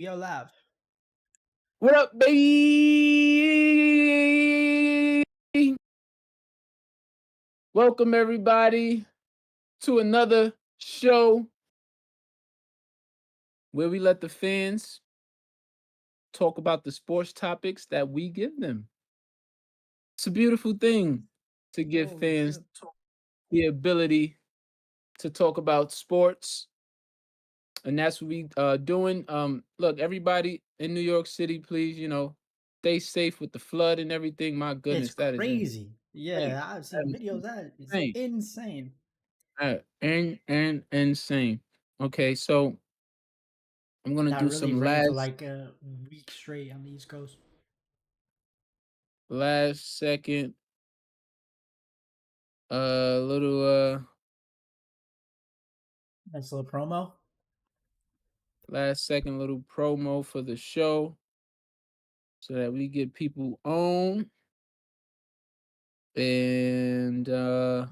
Yo, laugh. What up, baby? Welcome, everybody, to another show where we let the fans talk about the sports topics that we give them. It's a beautiful thing to give Holy fans shit. the ability to talk about sports, and that's what we doing. Look, everybody in New York City, please, stay safe with the flood and everything. My It's goodness, that is insane. crazy. Yeah, I've That seen is videos. That is insane. insane. And insane. Okay, so I'm gonna That do really some rained for last like a week straight on the East Coast. last second little Nice little promo. last second little promo for the show so that we get people on and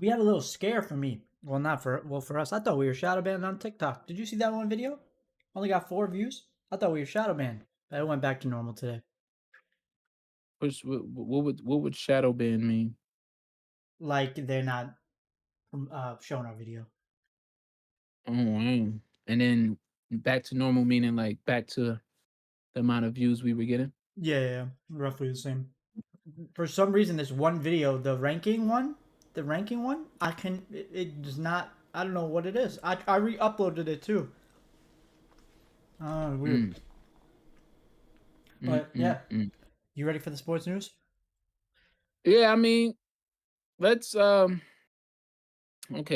We had a little scare for me. Well, not for for us. I thought we were shadow banned on TikTok. Did you see that one video? Only got 4 views. I thought we were shadow banned. But it went back to normal today. what would shadow ban mean? Like they're not showing our video. Oh, wow. And then back to normal meaning like back to the amount of views we were getting. Yeah, roughly the same. For some reason, this one video, the ranking one, it does not. I don't know what it is. I re-uploaded it too. Weird. Mm, But yeah, mm. you ready for the sports news? Yeah, I mean, let's okay,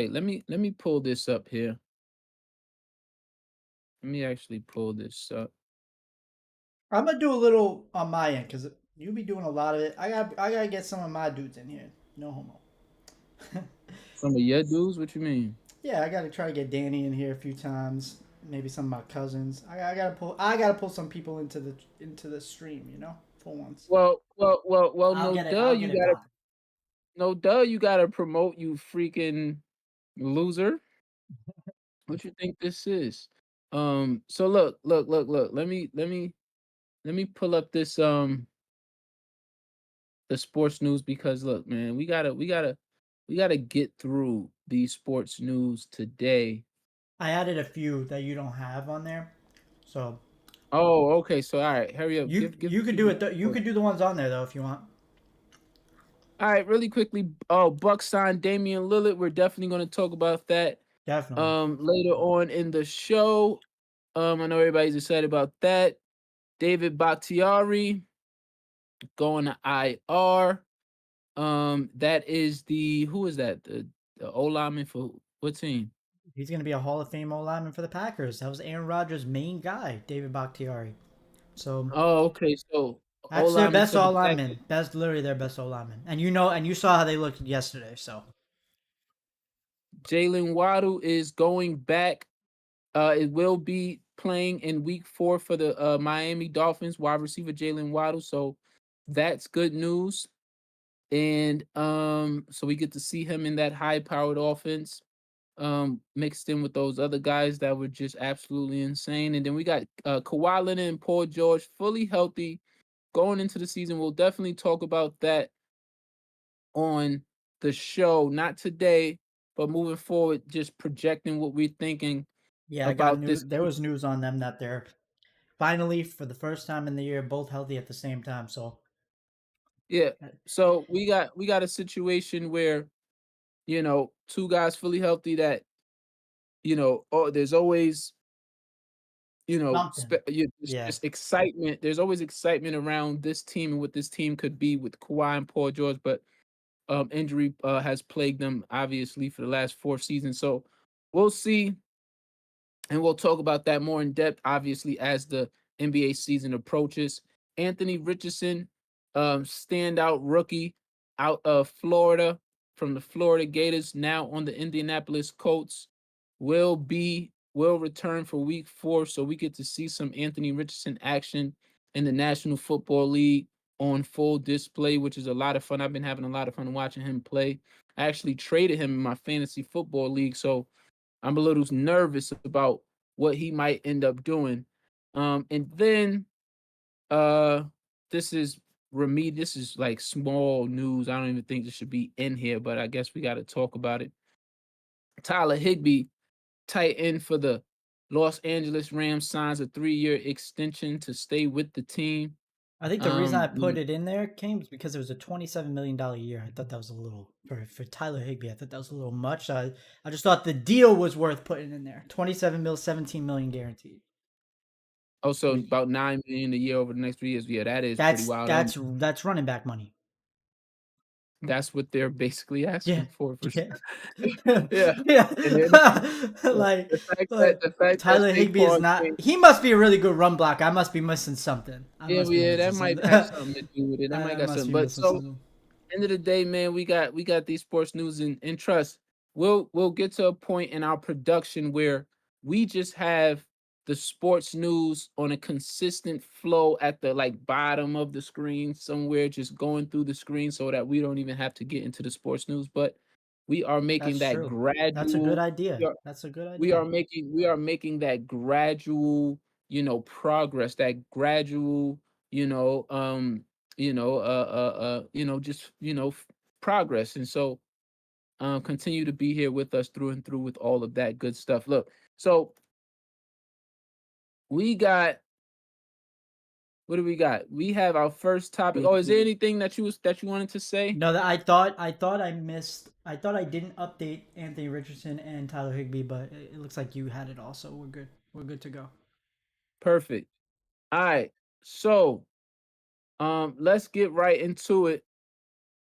let me pull this up here. Let me actually pull this up. I'm gonna do a little on my end because you be doing a lot of it. I gotta get some of my dudes in here. No homo. Some of your dudes, what you mean? Yeah, I gotta try to get Danny in here a few times. Maybe some of my cousins. I gotta pull some people into the stream. For once. Well, I'll get it. I'll get it done. you gotta promote, you freaking loser. What you think this is? So look. Let me pull up this the sports news because look, man, we gotta get through these sports news today. I added a few that you don't have on there, so Oh, okay. So all right, hurry up. Give you the could do people. it. You could do the ones on there though if you want. All right, really quickly. Oh, Bucks signed Damian Lillard. We're definitely going to talk about that Definitely. later on in the show. I know everybody's excited about that. David Bakhtiari going to IR. That is the who is that? The O lineman for what team? He's going to be a Hall of Fame O lineman for the Packers. That was Aaron Rodgers' main guy, David Bakhtiari. So Oh, okay. So O that's their lineman best for the O lineman. Packers. That's literally their best O lineman. And you saw how they looked yesterday. So Jalen Waddle is going back. It will be playing in week 4 for the Miami Dolphins wide receiver Jalen Waddle. So that's good news. And so we get to see him in that high powered offense, mixed in with those other guys that were just absolutely insane. And then we got Kawhi Leonard and Paul George fully healthy going into the season. We'll definitely talk about that on the show, not today, but moving forward, just projecting what we're thinking yeah, I got about news. this. There was news on them that they're finally, for the first time in the year, both healthy at the same time. So Yeah. uh, So we got a situation where, two guys fully healthy that, oh, there's always, something. Yeah. just excitement. There's always excitement around this team and what this team could be with Kawhi and Paul George, but injury has plagued them obviously for the last 4 seasons. So we'll see, and we'll talk about that more in depth, obviously, as the NBA season approaches. Anthony Richardson, standout rookie out of Florida from the Florida Gators, now on the Indianapolis Colts, will return for week 4. So we get to see some Anthony Richardson action in the National Football League on full display, which is a lot of fun. I've been having a lot of fun watching him play. I actually traded him in my fantasy football league, so I'm a little nervous about what he might end up doing. And then this is this is like small news. I don't even think this should be in here, but I guess we got to talk about it. Tyler Higbee, tight end for the Los Angeles Rams, signs a 3-year extension to stay with the team. I think the reason I put We- it in there came because it was a $27 million year. I thought that was a little for Tyler Higbee. I thought that was a little much. I just thought the deal was worth putting in there. 27 mil, 17 million guaranteed. Also, about 9 million a year over the next 3 years. Yeah, that is pretty wild. That's running back money. That's what they're basically Yeah, asking for. yeah, Yeah, yeah. and then like, the fact that Tyler Higbee is Saquon not. came, He must be a really good run blocker. I must be missing something. I yeah, must be yeah, missing that might something. have something to do with it. That might I got must something. be But missing so something. end of the day, man, we got these sports news and trust. We'll get to a point in our production where we just have the sports news on a consistent flow at the like bottom of the screen somewhere, just going through the screen so that we don't even have to get into the sports news. But we are making That's that true. That's a good gradual. idea. That's a good we idea. are making we are making that gradual, progress, that gradual, you know you know just progress. And so continue to be here with us through and through with all of that good stuff. Look, so we got what do we got? We have our first topic. Oh, is there anything that you wanted to say? No, that I thought I missed. I thought I didn't update Anthony Richardson and Tyler Higbee, but it looks like you had it also. We're good. We're good to go. Perfect. All right, so let's get right into it.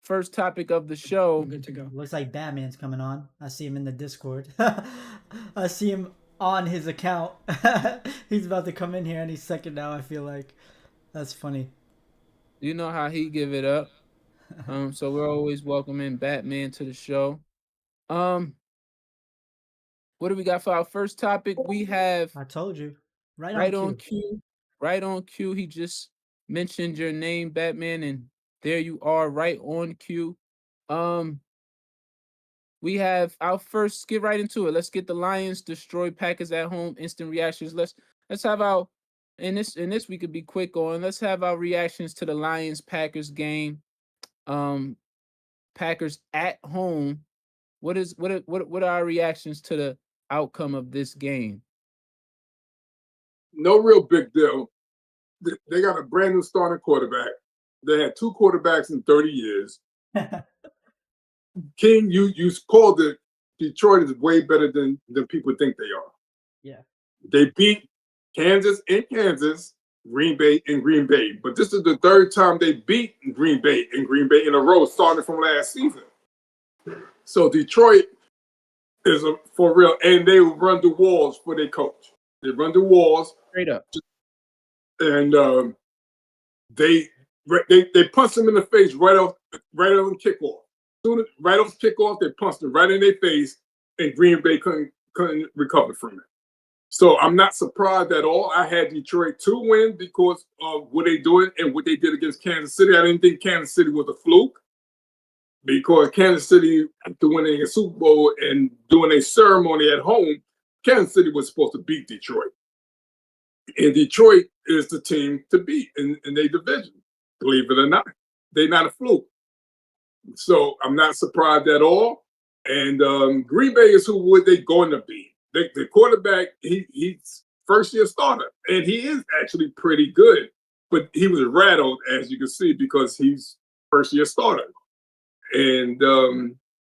First topic of the show. We're good to go. Looks like Batman's coming on. I see him in the Discord. I see him on his account. He's about to come in here any second now. I feel like that's funny. You know how he give it up. So we're always welcoming Batman to the show. Um, what do we got for our first topic? We have I told you, right on right on cue. cue. Right on cue. He just mentioned your name, Batman, and there you are, right on cue. Um, we have our first. Get right into it. Let's get the Lions destroy Packers at home. Instant reactions. Let's have our in this we could be quick on. Let's have our reactions to the Lions Packers game. Um, Packers at home. What are our reactions to the outcome of this game? No real big deal. They got a brand new starting quarterback. They had two quarterbacks in 30 years. King, you called it. Detroit is way better than people think they are. Yeah. They beat Kansas in Kansas, Green Bay in Green Bay. But this is the third time they beat Green Bay in a row, starting from last season. So Detroit is for real, and they run the walls for their coach. They run the walls, Straight up. and they punched them in the face right off kickoff. Right off kickoff, they punched them right in their face, and Green Bay couldn't recover from it. So I'm not surprised at all. I had Detroit to win because of what they doing and what they did against Kansas City. I didn't think Kansas City was a fluke because Kansas City, after winning a Super Bowl and doing a ceremony at home, Kansas City was supposed to beat Detroit. And Detroit is the team to beat in their division. Believe it or not, they're not a fluke. So I'm not surprised at all. And Green Bay is who would they going to be? The quarterback, he's first year starter, and he is actually pretty good. But he was rattled, as you can see, because he's first year starter. And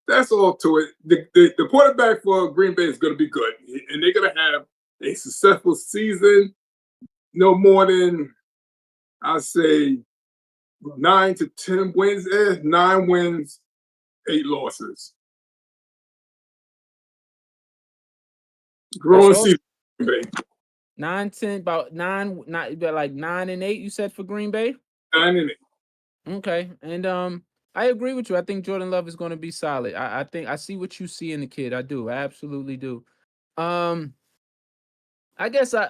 that's all to it. The quarterback for Green Bay is going to be good, and they're going to have a successful season. No more than, I say, 9 to 10 wins. 9 wins, 8 losses. Growing season. 9, 10, about 9, not about like 9 and 8. You said for Green Bay. 9 and 8. Okay, and I agree with you. I think Jordan Love is going to be solid. I think I see what you see in the kid. I do. I absolutely do. I guess I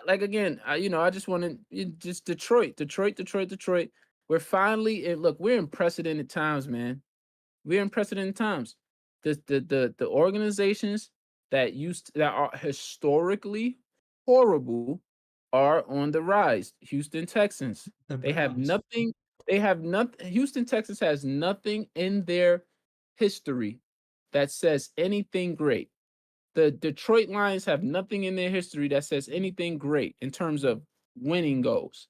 just want to just Detroit. We're finally look. We're in precedented times, man. We're in precedented times. The organizations that are historically horrible are on the rise. Houston Texans. The They have Browns. nothing. They have nothing. Houston Texans has nothing in their history that says anything great. The Detroit Lions have nothing in their history that says anything great in terms of winning goals.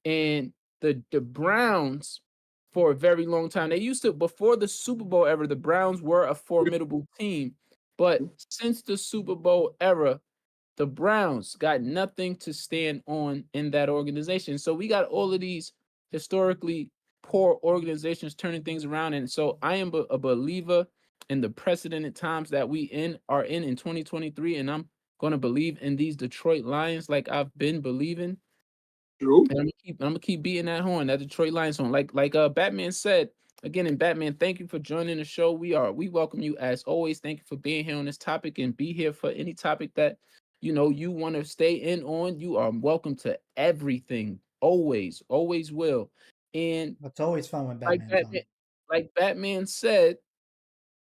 And the Browns, for a very long time, they used to, before the Super Bowl era, the Browns were a formidable team. But since the Super Bowl era, the Browns got nothing to stand on in that organization. So we got all of these historically poor organizations turning things around. And so I am a believer in the precedented times that we are in 2023. And I'm going to believe in these Detroit Lions like I've been believing. True. And I'm gonna keep beating that horn, that Detroit Lions horn. Like Batman said, again, in Batman, thank you for joining the show. We welcome you as always. Thank you for being here on this topic and be here for any topic that you want to stay in on. You are welcome to everything. Always will. And It's always fun when like Batman's Batman, on. like Batman said,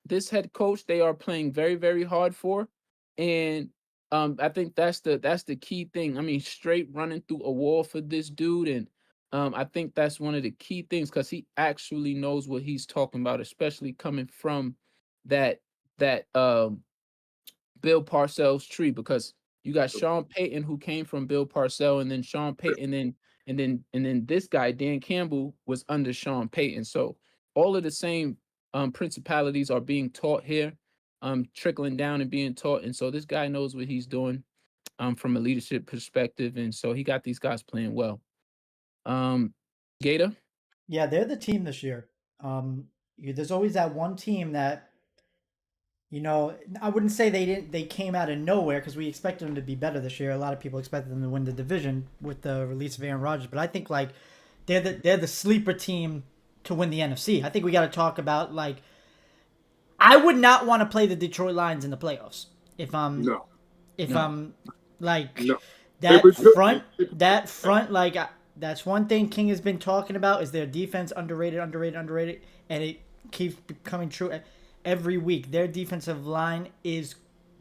this head coach they are playing very, very hard for. And I think that's the key thing. I mean, straight running through a wall for this dude. And I think that's one of the key things because he actually knows what he's talking about, especially coming from that that Bill Parcells tree, because you got Sean Payton who came from Bill Parcells, and then Sean Payton, and then this guy Dan Campbell was under Sean Payton. So all of the same principalities are being taught here, trickling down and being taught. And so this guy knows what he's doing from a leadership perspective, and so he got these guys playing well. Gator. Yeah, they're the team this year. There's always that one team that, I wouldn't say they came out of nowhere because we expected them to be better this year. A lot of people expected them to win the division with the release of Aaron Rodgers, but I think like they're the sleeper team to win the NFC. I think we got to talk about like I would not want to play the Detroit Lions in the playoffs if I'm No. like No. that front like that's one thing King has been talking about is their defense underrated, and it keeps becoming true every week. Their defensive line is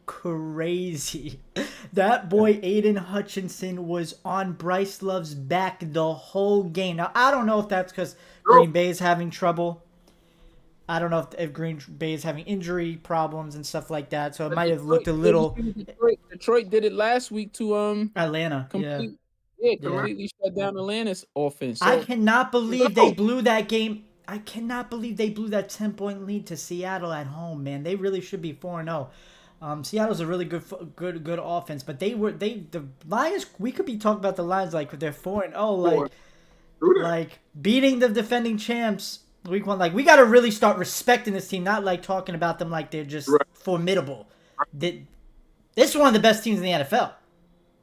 crazy. That boy Aiden Hutchinson was on Bryce Love's back the whole game. Now I don't know if that's because Green Bay is having trouble. I don't know if Green Bay is having injury problems and stuff like that, so it might have looked a little. Detroit did it last week to Atlanta. Completely shut down Atlanta's offense. So, I cannot believe they blew that game. I cannot believe they blew that 10-point lead to Seattle at home, man. They really should be 4-0. Seattle's a really good offense, but the Lions. We could be talking about the Lions like they're 4-0, like beating the defending champs week 1. Like we got to really start respecting this team, not like talking about them like they're just formidable. This is one of the best teams in the NFL.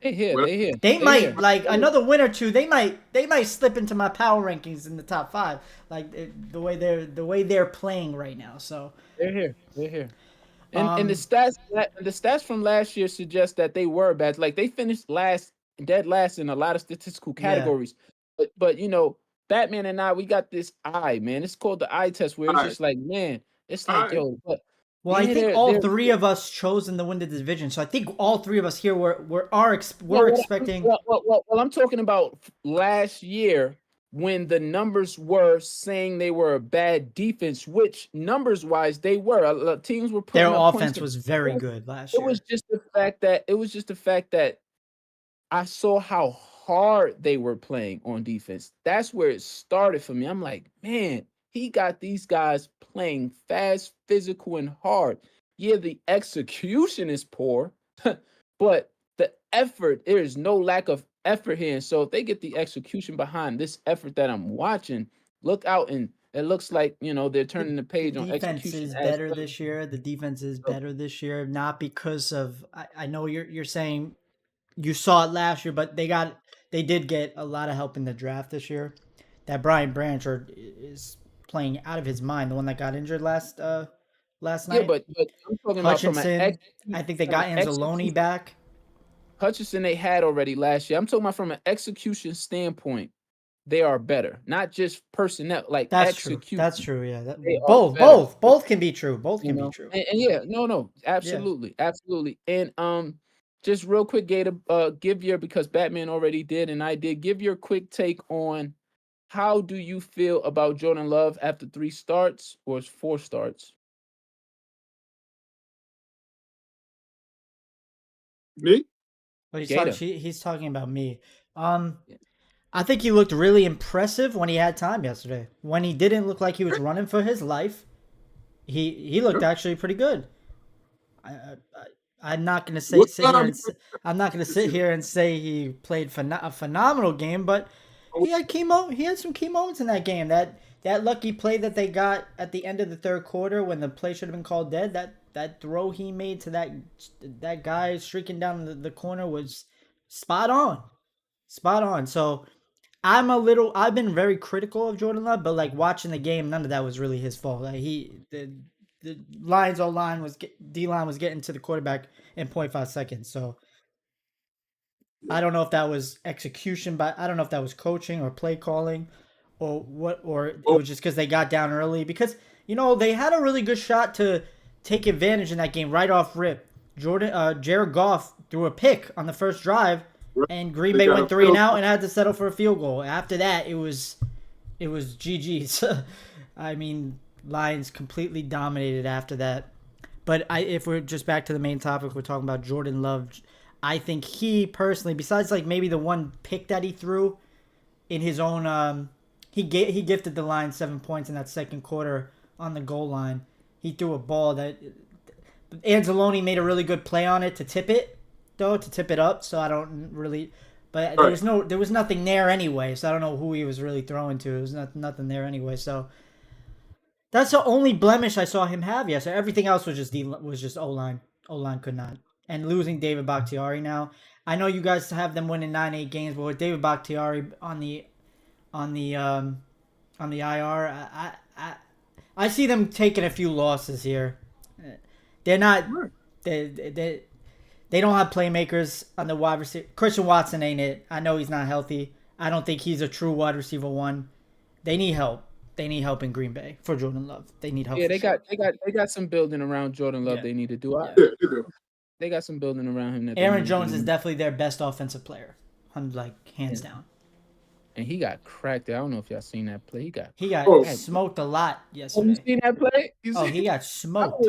They here. They might like another win or two. They might slip into my power rankings in the top 5, like the way they're playing right now. So they're here. And the stats from last year suggest that they were bad. Like they finished dead last in a lot of statistical categories. Yeah. But Batman and I, we got this eye, man. It's called the eye test, where it's just like, man, it's like, yo, but. Well, I think all three of us chose them to win the division, so I think all three of us here were expecting. Well, I'm talking about last year when the numbers were saying they were a bad defense, which numbers-wise they were. Teams were putting their up offense was very good last year. It was just the fact that I saw how hard they were playing on defense. That's where it started for me. I'm like, man. He got these guys playing fast, physical, and hard. Yeah, the execution is poor, but the effort, there is no lack of effort here. And so if they get the execution behind this effort that I'm watching, look out, and it looks like, they're turning the page on execution. The defense is better this year. The defense is better this year, not because of, I know you're saying you saw it last year, but they did get a lot of help in the draft this year. That Brian Branch is playing out of his mind, the one that got injured last night. Yeah, but I'm talking Hutchinson, about I think they got Anzalone back. Hutchinson they had already last year. I'm talking about from an execution standpoint, they are better. Not just personnel, like that's execution. True. That's true. Yeah, both can be true. Both can be true. And yeah, no, absolutely. And just real quick, Gator, give your, because Batman already did and I did, give your quick take on how do you feel about Jordan Love after 3 starts or 4 starts? Me? Well, Gator. he's talking about me. Yeah. I think he looked really impressive when he had time yesterday. When he didn't look like he was running for his life, he looked actually pretty good. I'm not gonna What sit here time? and I'm not gonna sit here and say he played a phenomenal game, but he had some key moments in that game. That lucky play that they got at the end of the third quarter when the play should have been called dead. That throw he made to that guy streaking down the corner was spot on, spot on. So I've been very critical of Jordan Love, but like watching the game, none of that was really his fault. Like the Lions D line was getting to the quarterback in 0.5 seconds. So I don't know if that was execution, but I don't know if that was coaching or play calling, or what, or it was just because they got down early. Because they had a really good shot to take advantage in that game right off rip. Jared Goff threw a pick on the first drive, and Green Bay went 3-and-out and had to settle for a field goal. After that, it was GG's. I mean, Lions completely dominated after that. But if we're just back to the main topic, we're talking about Jordan Love. I think he personally, besides like maybe the one pick that he threw in his own, he gifted the Lions 7 points in that second quarter on the goal line. He threw a ball that Anzalone made a really good play on it to tip it up. So I don't really, but there was nothing there anyway. So I don't know who he was really throwing to. There was nothing there anyway. So that's the only blemish I saw him have. Yes, everything else was just O-line. O-line could not. And losing David Bakhtiari now. I know you guys have them winning 9-8 games, but with David Bakhtiari on the IR, I see them taking a few losses here. They're not they don't have playmakers on the wide receiver. Christian Watson ain't it. I know he's not healthy. I don't think he's a true wide receiver one. They need help. They need help in Green Bay for Jordan Love. They need help. Yeah, they got some building around Jordan Love. Yeah. They need to do. They got some building around him. Aaron Jones is definitely their best offensive player, like hands down. And he got cracked. I don't know if y'all seen that play. He got smoked a lot yesterday. Oh, you seen that play? He got smoked.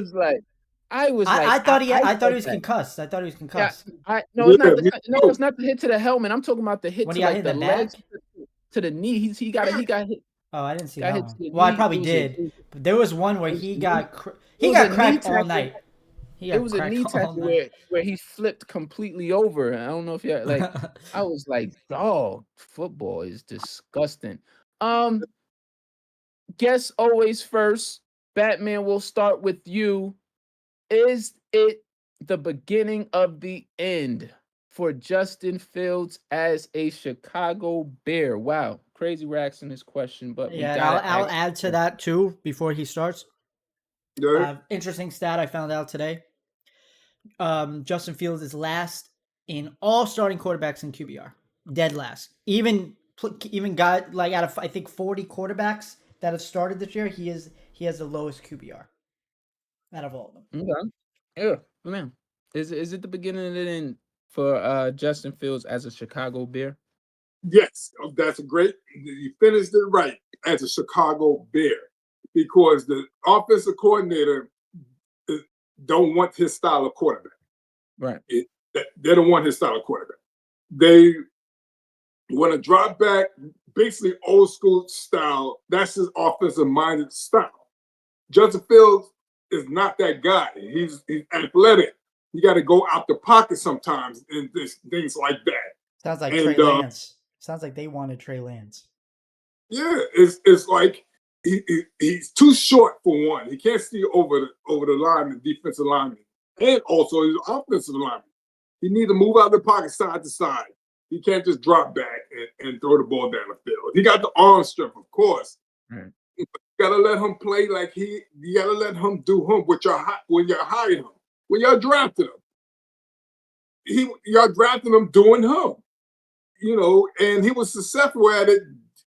I thought he was concussed. I thought he was concussed. Yeah, it's not the hit to the helmet. I'm talking about the hit to like the legs, to the knee. He got hit. Oh, I didn't see that one. Well, I probably did. But there was one where he got cracked all night. It was a knee tackle where he flipped completely over. I don't know if you like. I was like, "Oh, football is disgusting." Guess always first. Batman, will start with you. Is it the beginning of the end for Justin Fields as a Chicago Bear? Wow, crazy racks in this question, but yeah, I'll add to that too before he starts. Interesting stat I found out today. Justin Fields is last in all starting quarterbacks in QBR, dead last. Even got like out of I think 40 quarterbacks that have started this year, he has the lowest QBR out of all of them. Okay. Yeah, man. Is it the beginning of the end for Justin Fields as a Chicago Bear? Yes, that's great. You finished it right, as a Chicago Bear, because the offensive coordinator don't want his style of quarterback. Right. They don't want his style of quarterback. They want to drop back, basically old school style. That's his offensive minded style. Justin Fields is not that guy. He's athletic. You got to go out the pocket sometimes and things like that. Sounds like Trey Lance. Sounds like they wanted Trey Lance. Yeah, it's like he's too short for one. He can't see over the lineman, defensive lineman, and also his offensive lineman. He needs to move out of the pocket side to side. He can't just drop back and throw the ball down the field. He got the arm strength, of course. Right. You gotta let him play like you gotta let him do him when you're hiring him. When y'all drafted him. Y'all drafted him doing him. And he was successful at it.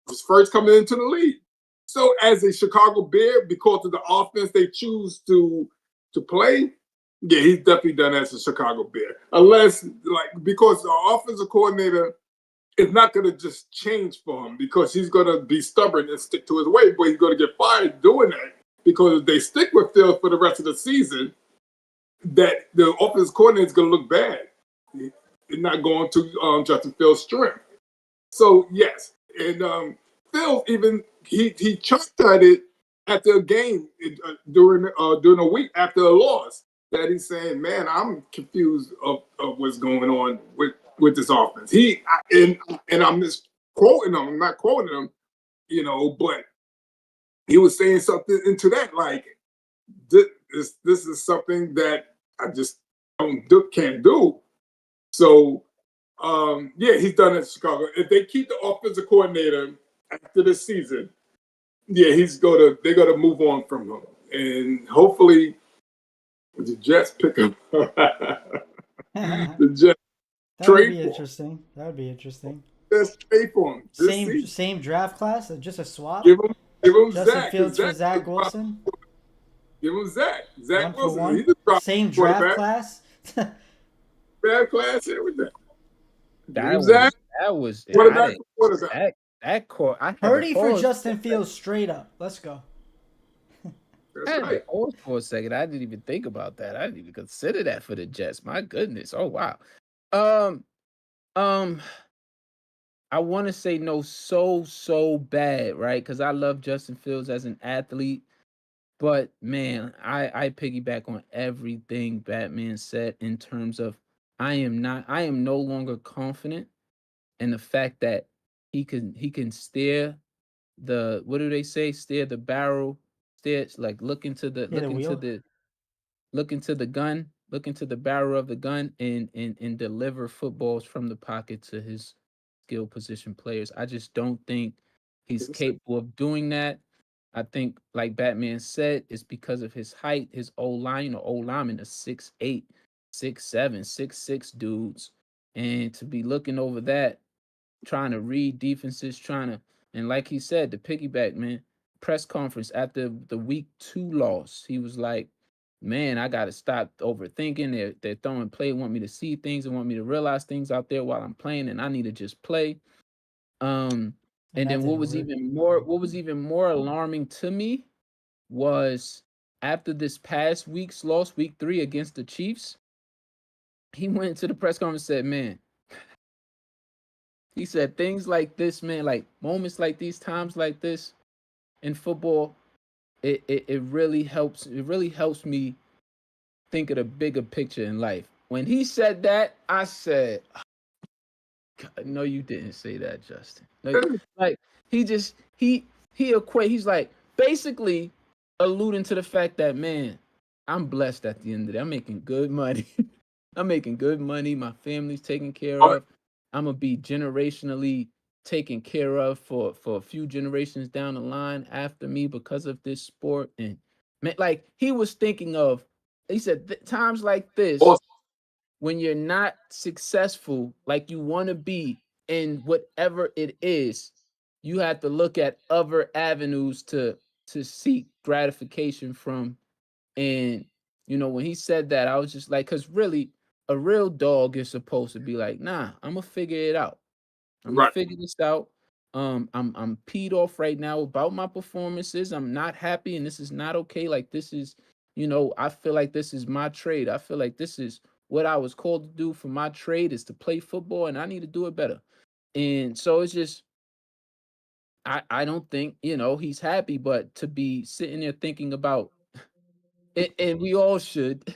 Was first coming into the league. So as a Chicago Bear, because of the offense they choose to play, Yeah, he's definitely done as a Chicago Bear. Unless, because the offensive coordinator is not going to just change for him because he's going to be stubborn and stick to his way, but he's going to get fired doing that because if they stick with Phil for the rest of the season, that the offensive coordinator is going to look bad. They're not going to Justin Fields' strength. So, yes. And Phil even, he chucked at it after a game during a week after a loss that he's saying, man, I'm confused of what's going on with this offense. And I'm misquoting him. I'm not quoting him, but he was saying something into that, like, this is something that I just can't do. So, yeah, he's done it in Chicago. If they keep the offensive coordinator after this season, yeah, they're gonna move on from him, and hopefully the Jets pick him. The Jets That would trade be for him. interesting. That would be interesting. Let's trade for him. This season. Same draft class, just a swap. Give him Justin Zach. Fields for Zach Wilson. Give him Zach. Zach One for Wilson. one. He's a drop Same draft quarterback. class. Draft class, everything. That was quarterback. that core. I had Purdy to for pause Justin Fields straight up. Let's go. That's I had to right. pause for a second. I didn't even think about that. I didn't even consider that for the Jets. My goodness. Oh wow. I want to say no so bad, right? Because I love Justin Fields as an athlete. But man, I piggyback on everything Batman said in terms of I am no longer confident in the fact that he can steer the, what do they say? Steer the barrel, like look into the gun, look into the barrel of the gun and deliver footballs from the pocket to his skill position players. I just don't think he's capable of doing that. I think, like Batman said, it's because of his height, his O-line, O-linemen are 6'8", 6'7", 6'6" dudes. And to be looking over that, trying to read defenses, and like he said, the piggyback, man, press conference after the week 2 loss, he was like, man, I got to stop overthinking. They're throwing play, want me to see things and want me to realize things out there while I'm playing, and I need to just play. And then what was even more alarming to me was after this past week's loss, week 3 against the Chiefs, he went to the press conference and said, man, he said things like this, man, like moments like these, times like this in football, it really helps. It really helps me think of the bigger picture in life. When he said that, I said, God, no, you didn't say that, Justin. Like he's like basically alluding to the fact that, man, I'm blessed at the end of the day. I'm making good money. I'm making good money. My family's taken care of. I'm gonna be generationally taken care of for a few generations down the line after me because of this sport. And man, like he was thinking of, he said times like this, when you're not successful like you want to be in whatever it is, you have to look at other avenues to seek gratification from. And when he said that, I was just like, because really a real dog is supposed to be like, nah, I'm gonna figure it out. I'm gonna figure this out. I'm peed off right now about my performances. I'm not happy, and this is not okay. Like this is, I feel like this is my trade. I feel like this is what I was called to do for my trade, is to play football, and I need to do it better. And so it's just, I don't think he's happy, but to be sitting there thinking about it, and we all should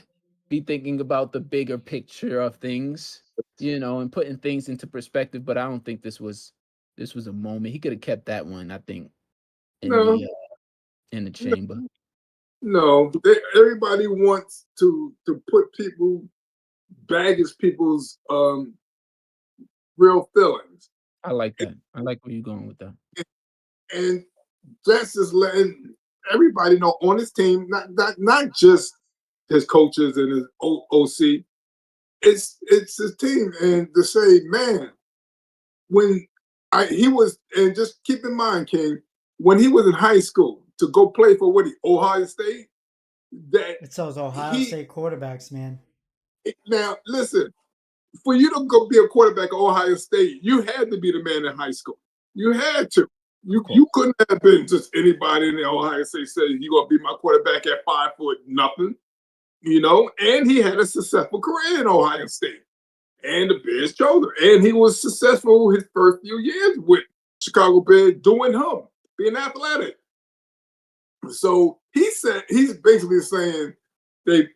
be thinking about the bigger picture of things, and putting things into perspective. But I don't think this was a moment. He could have kept that one, I think, in the chamber. No, everybody wants to put baggage people's real feelings. I like that. I like where you're going with that. And that's just letting everybody know on his team, not just his coaches and his OC. It's his team, and to say, man, when he was, and just keep in mind, King, when he was in high school to go play for Ohio State, that It's those Ohio he State quarterbacks, man. now listen. For you to go be a quarterback at Ohio State, you had to be the man in high school. You had to. You couldn't have been just anybody in the Ohio State saying you gonna be my quarterback at 5 foot nothing, And he had a successful career in Ohio State, and the Bears chose him, and he was successful his first few years with Chicago Bears doing being athletic. So he's basically saying they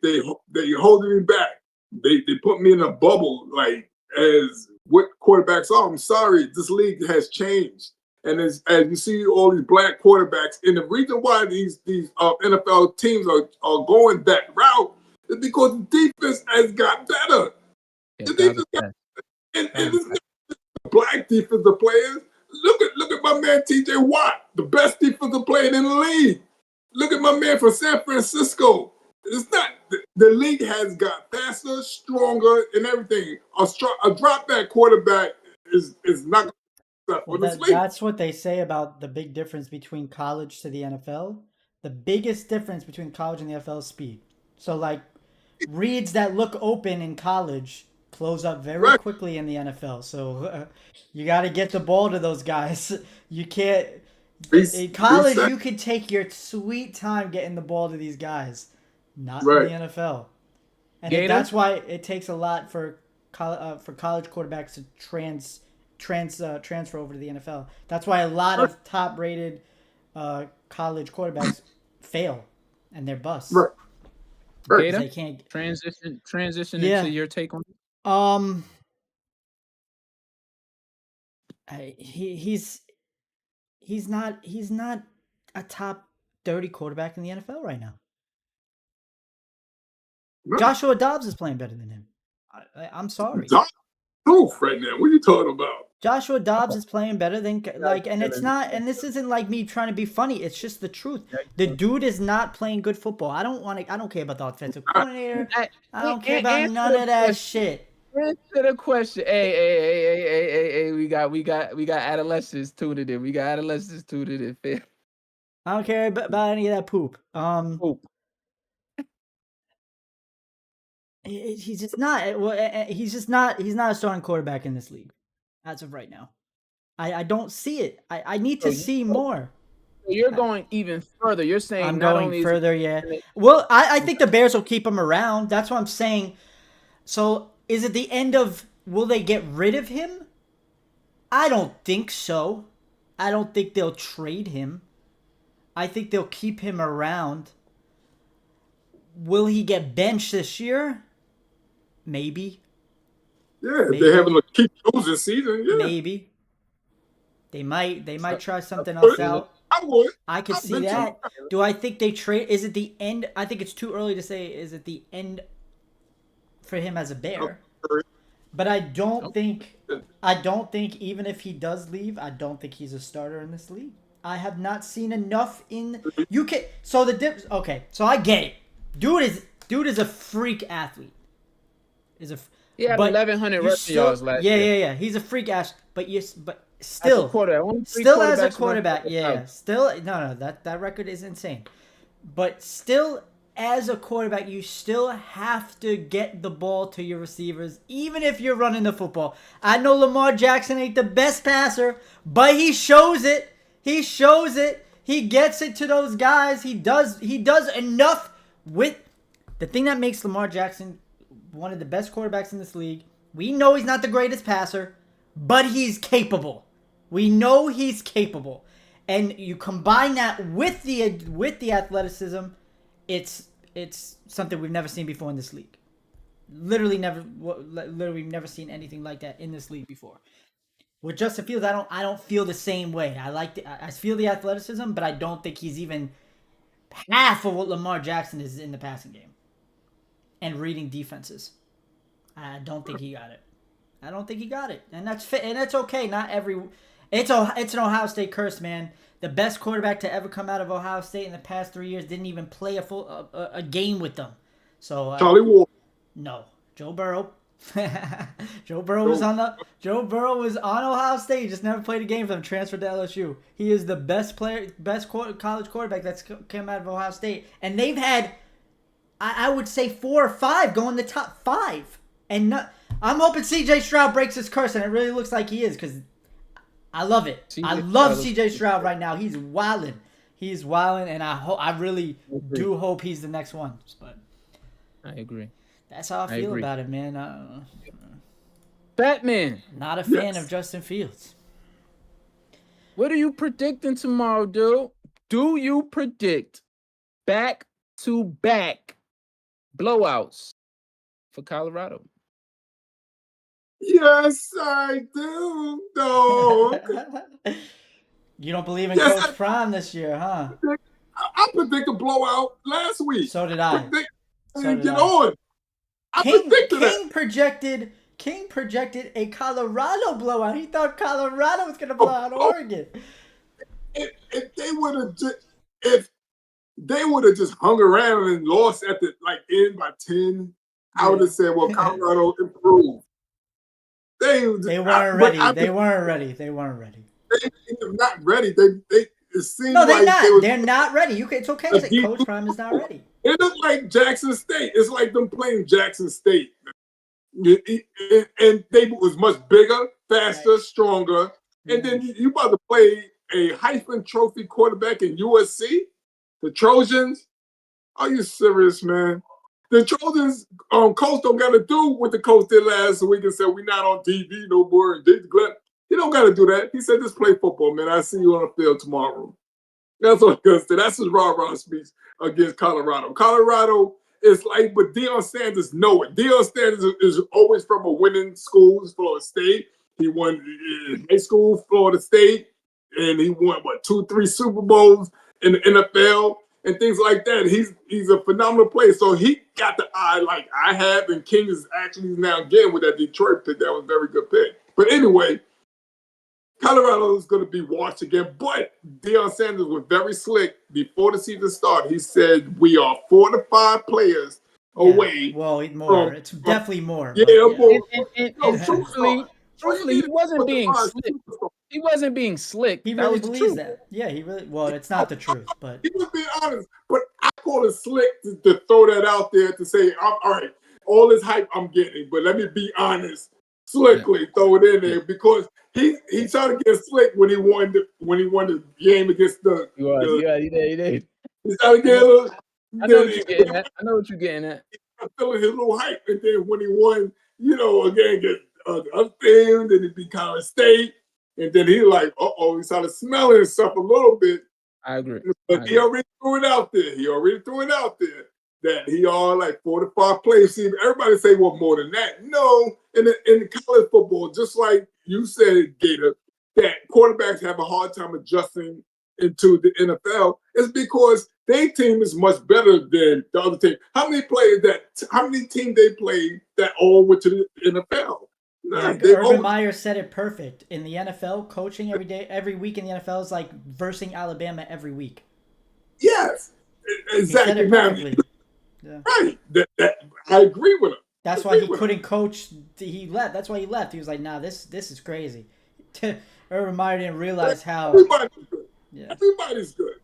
holding me back. They put me in a bubble, like as what quarterbacks are. I'm sorry, this league has changed, and as you see all these black quarterbacks, and the reason why these NFL teams are going that route is because the defense has got better. The defense got, and it's not black defensive players. Look at my man T.J. Watt, the best defensive player in the league. Look at my man from San Francisco. It's not the league has got faster, stronger, and everything. A drop back quarterback is not Well, that's what they say about the big difference between college to the NFL. The biggest difference between college and the NFL is speed. So, like, reads that look open in college close up very quickly in the NFL. So, you got to get the ball to those guys. You can't. In college, you can take your sweet time getting the ball to these guys. Not in the NFL. And that's why it takes a lot for college quarterbacks to transfer over to the NFL. That's why a lot of top-rated college quarterbacks fail and they're busts. Right. Gator, they can't transition into your take on it. He's not a top 30 quarterback in the NFL right now. No. Joshua Dobbs is playing better than him. I'm sorry. Proof right now. What are you talking about? Joshua Dobbs is playing better than and it's not, and this isn't like me trying to be funny. It's just the truth. The dude is not playing good football. I don't care about the offensive coordinator. I don't care about none of that shit. Answer the question. Hey, we got adolescents tuning in. We got adolescents tuning in. I don't care about any of that poop. He's just not. He's not a starting quarterback in this league, as of right now. I don't see it. I need to see more. You're going even further. You're saying I'm going further. Yeah. Well, I think the Bears will keep him around. That's what I'm saying. So, is it the end of? Will they get rid of him? I don't think so. I don't think they'll trade him. I think they'll keep him around. Will he get benched this year? Maybe. Yeah, if they're having a keep losing season, yeah. Maybe. They might try something else out. I would. I could see that. Do I think they trade? Is it the end? I think it's too early to say. Is it the end for him as a Bear? But I don't think even if he does leave, I don't think he's a starter in this league. I have not seen enough in you can. So the difference. Okay, so I get it. Dude is a freak athlete. Yeah, 1,100 rushing yards last year. Yeah. He's a freak athlete, but still as a quarterback. Yeah, still no. That record is insane. But still, as a quarterback, you still have to get the ball to your receivers, even if you're running the football. I know Lamar Jackson ain't the best passer, but he shows it. He shows it. He gets it to those guys. He does enough with the thing that makes Lamar Jackson one of the best quarterbacks in this league. We know he's not the greatest passer, but he's capable. We know he's capable. And you combine that with the athleticism, it's something we've never seen before in this league. Literally never seen anything like that in this league before. With Justin Fields, I don't feel the same way. I feel the athleticism, but I don't think he's even half of what Lamar Jackson is in the passing game and reading defenses. I don't think he got it. And that's okay. Not every it's an Ohio State curse, man. The best quarterback to ever come out of Ohio State in the past 3 years didn't even play a game with them. So Charlie Ward. No, Joe Burrow. Joe Burrow was on Ohio State. He just never played a game for them. Transferred to LSU. He is the best college quarterback that's come out of Ohio State, and they've had I would say 4 or 5 go in the top 5. And I'm hoping C.J. Stroud breaks his curse, and it really looks like he is because I love it. I love C.J. Stroud right now. He's wilding. He's wilding, and I really do hope he's the next one. But I agree. That's how I feel about it, man. Batman. Not a fan of Justin Fields. What are you predicting tomorrow, dude? Do you predict back-to-back blowouts for Colorado? Yes, I do, dog. You don't believe in Coach Prime this year, huh? I predicted a blowout last week. So did I. King projected a Colorado blowout. He thought Colorado was going to blow out Oregon. If they would have just hung around and lost at the end by 10, I would have said, well, Colorado improved. They weren't ready. They weren't ready. They're not ready. It seems no, they're like not. They're not ready. It's okay to say Coach Prime is not ready. It looked like Jackson State. It's like them playing Jackson State. And they was much bigger, faster, stronger. And then you about to play a Heisman Trophy quarterback in USC? The Trojans? Are you serious, man? The Trojans coach don't got to do what the coach did last week and said, we're not on TV no more. And he don't got to do that. He said, just play football, man. I'll see you on the field tomorrow. That's what he said. That's his rah-rah speech against Colorado. Colorado is like, but Deion Sanders know it. Deion Sanders is always from a winning school, Florida State. He won in high school, Florida State, and he won, 2-3 Super Bowls in the NFL and things like that. He's a phenomenal player. So he got the eye like I have, and King is actually now getting with that Detroit pick. That was a very good pick. But anyway, Colorado is going to be watched again, but Deion Sanders was very slick before the season started. He said, we are 4 to 5 players away. Well, more. It's definitely more. More. Truthfully, he wasn't being slick. He wasn't being slick. He really believes that. Yeah, he really. Well, it's not the truth, but he was being honest. But I call it slick to throw that out there to say, all right, all this hype I'm getting, but let me be honest, slickly throw it in there because he tried to get slick when he won the game against the. He did. He tried to get a little. I know what you're getting at. I'm feeling his little hype, and then when he won, again get other thing, then he beat Colorado State. And then he like, he started smelling stuff a little bit. I agree. But he already threw it out there. That he all like 4 to 5 players. See, everybody say, well, more than that. No, in college football, just like you said, Gator, that quarterbacks have a hard time adjusting into the NFL. It's because their team is much better than the other team. How many teams they played that all went to the NFL? Urban Meyer said it perfect. In the NFL, coaching every week in the NFL is like versing Alabama every week. Yes, exactly. He said it perfectly. Yeah. Right. That I agree with him. That's why he couldn't coach. He left. That's why he left. He was like, "Nah, this is crazy." Urban Meyer didn't realize how. Everybody's good. Yeah. Everybody's good.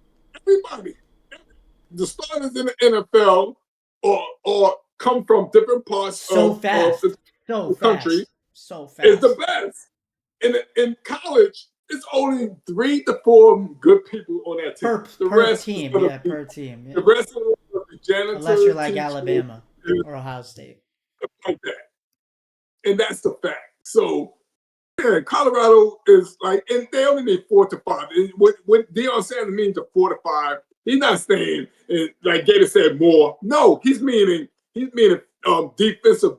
Everybody. The starters in the NFL or come from different parts of the country. So fast. It's the best. In college, it's only 3 to 4 good people on that team. Per team. Yeah. The rest of them are the janitors. Unless you're like Alabama or Ohio State. Like that. And that's the fact. So, Colorado is like, and they only need 4 to 5. What Deion Sanders means to 4 to 5, he's not saying, like Gator said, more. No, he's meaning defensive.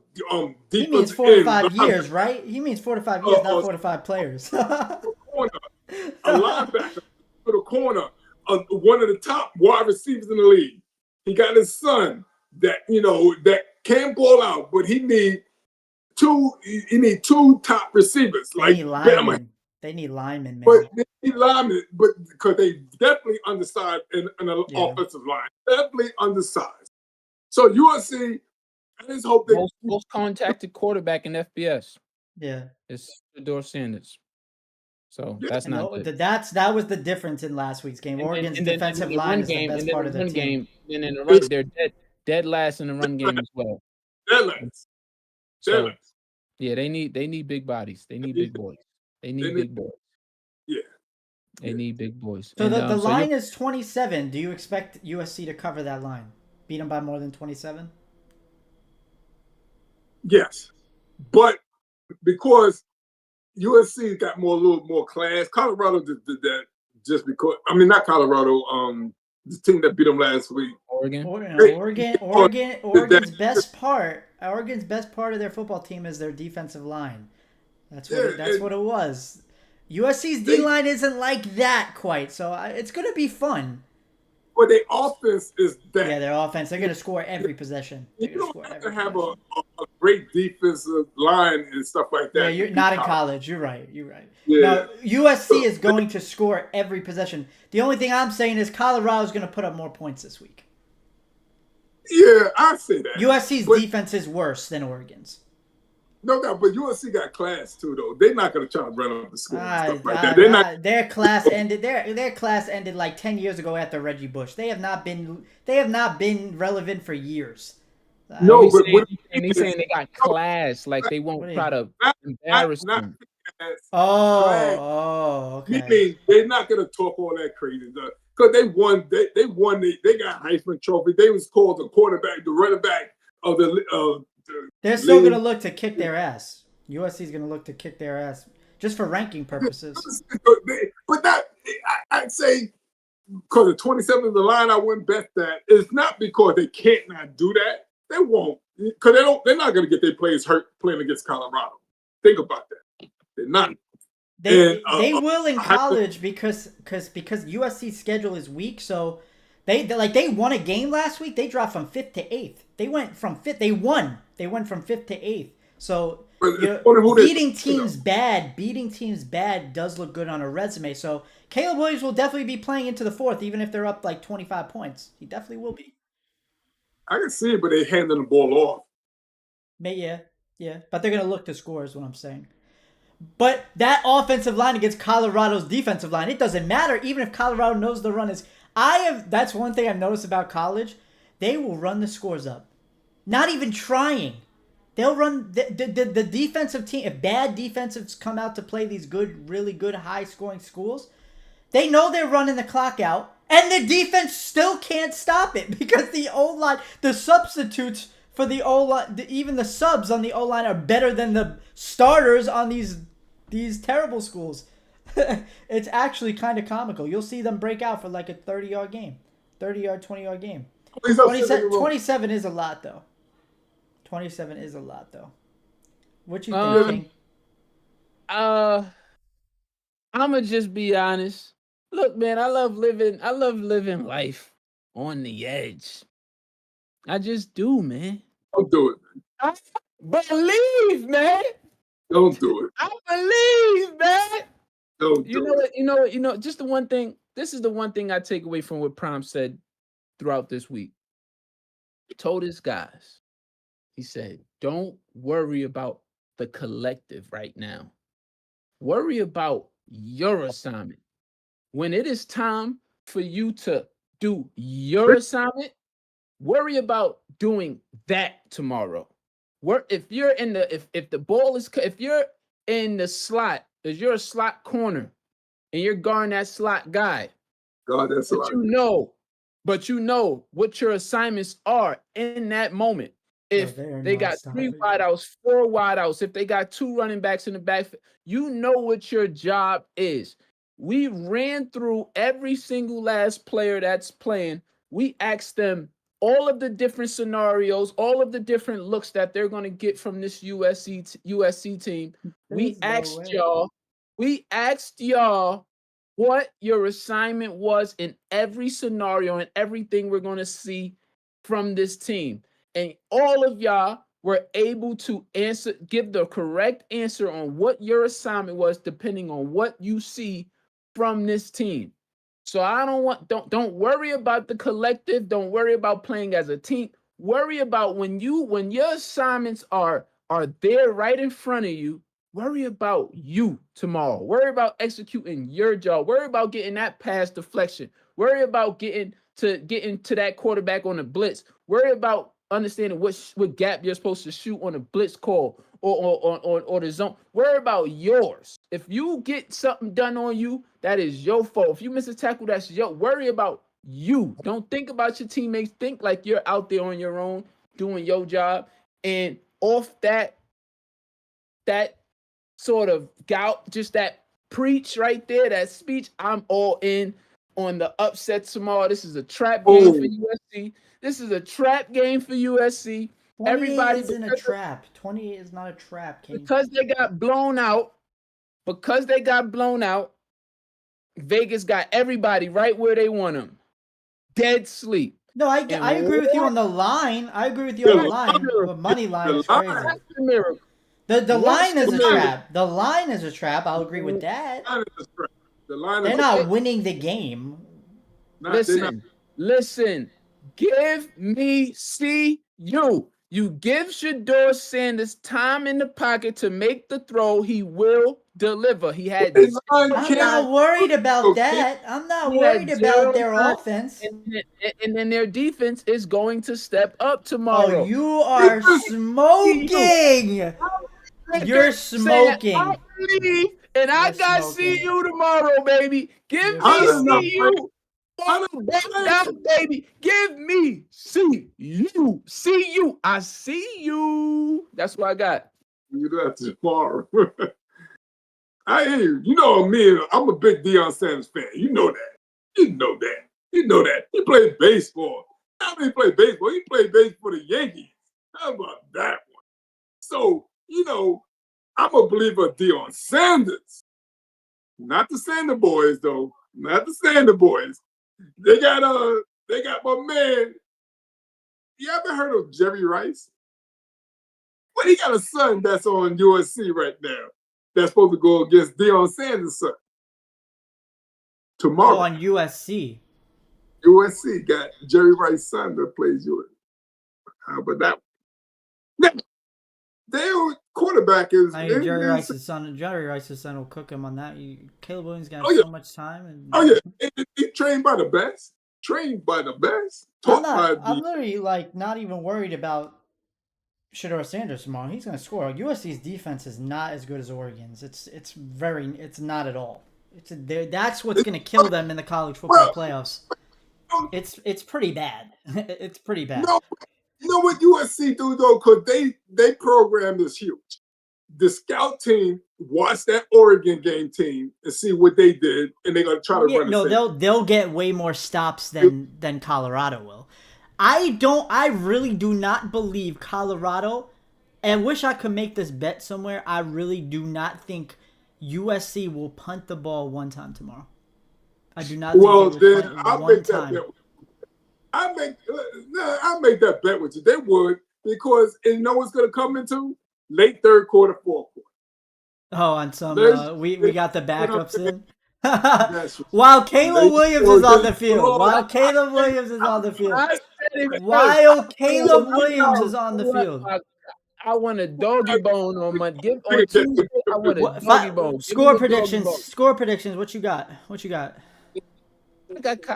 He means 4 to 5 years, right? He means 4 to 5 years, not 4 to 5 players. A linebacker to the corner, one of the top wide receivers in the league. He got his son that can ball out, but he need 2 top receivers. They need linemen. Man. But they need linemen, but because they definitely undersized in an offensive line, definitely undersized. So USC. I just hope most contacted quarterback in FBS. Yeah, is Shedeur Sanders. So that's not good. That was the difference in last week's game. Oregon's defensive line is the best part of the team. And then in the run, they're dead. dead last in the run game as well. Deadlands. So yeah, they need big bodies. They need big boys. They need big boys. Yeah. They need big boys. So And, the line is 27. Do you expect USC to cover that line? Beat them by more than 27? Yes. But because USC got a little more class, Colorado did that just because. I mean, not Colorado. The team that beat them last week. Oregon's best part of their football team is their defensive line. That's what it was. USC's D line isn't like that quite, so it's going to be fun. But their offense is that. Yeah, their offense. They're going to score every possession. You don't have to have a great defensive line and stuff like that. Yeah, you're not in college. You're right. Yeah. Now, USC is going to score every possession. The only thing I'm saying is Colorado's going to put up more points this week. Yeah, I say that. USC's defense is worse than Oregon's. No doubt, but USC got class too, though. They're not going to try to run up the score and stuff like that. They're not. Their class ended. Their class ended like 10 years ago after Reggie Bush. They have not been relevant for years. No, he's saying they got class, like they won't try to embarrass them. Okay. You mean they're not going to talk all that crazy stuff because they won. They won. They got Heisman Trophy. They was called the quarterback, the running back of the. They're still going to look to kick their ass. USC's going to look to kick their ass just for ranking purposes. But I'd say because the 27 is the line, I wouldn't bet that. It's not because they can't not do that. They won't because they're not going to get their players hurt playing against Colorado. Think about that. They're not. They will in college because USC's schedule is weak. So they won a game last week. They dropped from 5th to 8th. They went from 5th. They won. They went from 5th to 8th. So beating teams bad does look good on a resume. So Caleb Williams will definitely be playing into the 4th, even if they're up like 25 points. He definitely will be. I can see it, but they're handing the ball off. Yeah. But they're going to look to score is what I'm saying. But that offensive line against Colorado's defensive line, it doesn't matter. Even if Colorado knows the run is... That's one thing I've noticed about college. They will run the scores up. Not even trying. They'll run the defensive team. If bad defensives come out to play these really good, high-scoring schools, they know they're running the clock out, and the defense still can't stop it because the O-line, the substitutes for the O-line, even the subs on the O-line are better than the starters on these terrible schools. It's actually kind of comical. You'll see them break out for like a 30-yard game. 30-yard, 20-yard game. 27 is a lot, though. 27 is a lot, though. What you think, King? I'ma just be honest. Look, man, I love living life on the edge. I just do, man. Don't do it, man. I believe, man. Don't do it. I believe, man. Don't you do know it. what? You know. Just the one thing. This is the one thing I take away from what Prime said throughout this week. He told his guys. He said, "Don't worry about the collective right now. Worry about your assignment. When it is time for you to do your assignment, worry about doing that tomorrow. If you're in the if the ball is if you're in the slot, if you're a slot corner and you're guarding that slot guy, God, that's a lot. But you know what your assignments are in that moment. If they got 3 wideouts, 4 wideouts, if they got 2 running backs in the back, you know what your job is. We ran through every single last player that's playing. We asked them all of the different scenarios, all of the different looks that they're going to get from this USC team. We asked y'all what your assignment was in every scenario and everything we're going to see from this team. And all of y'all were able to give the correct answer on what your assignment was, depending on what you see from this team. So don't worry about the collective. Don't worry about playing as a team. Worry about when your assignments are there right in front of you. Worry about you tomorrow. Worry about executing your job. Worry about getting that pass deflection. Worry about getting to getting to that quarterback on the blitz. Worry about understanding what gap you're supposed to shoot on a blitz call or the zone. Worry about yours. If you get something done on you, that is your fault. If you miss a tackle, that's your. Worry about you. Don't think about your teammates. Think like you're out there on your own doing your job. And off that sort of gout, just that preach right there, that speech, I'm all in on the upset tomorrow. This is a trap game for USC. This is a trap game for USC. 28 Everybody isn't a trap. 28 is not a trap, King. Because they got blown out. Vegas got everybody right where they want them. Dead sleep. No, I agree with you on the line. I agree with you on the line. But money line is crazy. That's a miracle. The line is a trap. The line is a trap. I'll agree with that. They're not winning the game. Listen. Give me CU. You give Shedeur Sanders time in the pocket to make the throw. He will deliver. I'm not worried about that. I'm not worried about their offense. And then their defense is going to step up tomorrow. Oh, you are smoking. You're smoking. I believe, and I got CU tomorrow, baby. Give me CU. Down, baby. Give me CU. CU. I see you. That's what I got. You do that tomorrow. I hear you. You know me. I'm a big Deion Sanders fan. You know that. He played baseball. How many play baseball? He played baseball for the Yankees. How about that one? So, I'm a believer of Deion Sanders. Not the Sander boys, though. Not the Sander boys. They got my man. You ever heard of Jerry Rice? Well, he got a son that's on USC right now. That's supposed to go against Deion Sanders' son tomorrow. Oh, on USC. USC got Jerry Rice's son that plays USC. How about that? Now, their quarterback is Jerry Rice's son will cook him on that. Caleb Williams got so much time. He trained by the best. I'm literally not even worried about Shedeur Sanders tomorrow. He's going to score. USC's defense is not as good as Oregon's. It's not at all. That's what's going to kill them in the college football playoffs. It's pretty bad. It's pretty bad. No, you know what USC do though? Because they program is huge. The scout team watched that Oregon game team and see what they did, and they're gonna try to run. No, they'll get way more stops than Colorado will. I really do not believe Colorado. And I wish I could make this bet somewhere. I really do not think USC will punt the ball one time tomorrow. I do not. Well, then I'll make that bet. I'll make that bet with you. They would, because you know what's going to come into late third quarter, fourth quarter. Oh, on some we got the backups in. While Caleb Williams is on the field. I want a doggy bone on my on Tuesday. I want a doggy bone. Score predictions. What you got?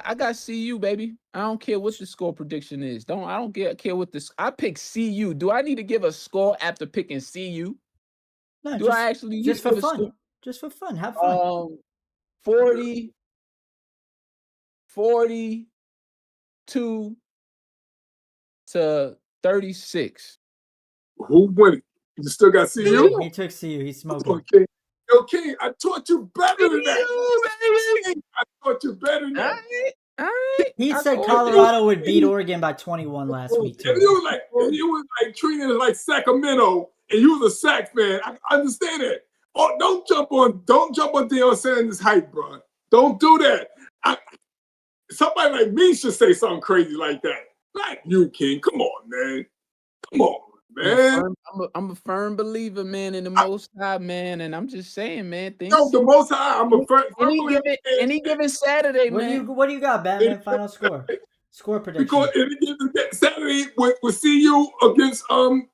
I got CU, baby. I don't care what the score prediction is. I don't care what this. I pick CU. Do I need to give a score after picking CU? No, just for fun? Just for fun. Have fun. 42 to 36. Who won it? You still got CU? He took CU. He's smoking. Okay. Okay, I taught you better than that. I taught you better than that. All right. He said Colorado would beat Oregon by 21 last week, too. If you was treating it like Sacramento and you was a Sac fan, I understand it. Oh, don't jump on Deion Sanders' hype, bro. Don't do that. Somebody like me should say something crazy like that. Not you, King. Come on, man. Come on. Man, I'm a firm believer, man, in the Most High, man, and I'm just saying, man. The Most High. I'm a firm any given Saturday, man. What do you got, Batman? Final score prediction. Because any given Saturday with CU against the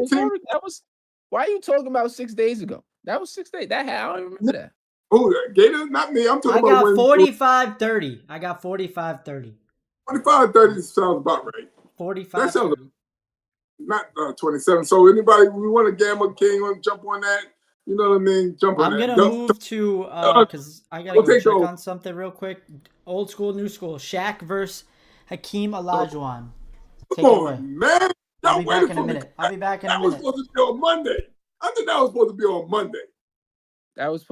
team. That was. Why are you talking about 6 days ago? That was 6 days. I don't remember that. Who? Gators? Not me. I'm talking I about got when 45-30. I got 45-30. 25-30 sounds about right. That sounds 45-30. not 27. So anybody, we want to gamble, King, want to jump on that? You know what I mean? Jump on I'm that. gonna move to because I gotta We'll go take check those. on something real quick. Old school, new school. Shaq versus Hakeem Olajuwon. Take Come it away. on, man. I'll Y'all be back waiting in a for me. minute. I'll be back in a That was minute. supposed to be on Monday. I think that was supposed to be on Monday. That was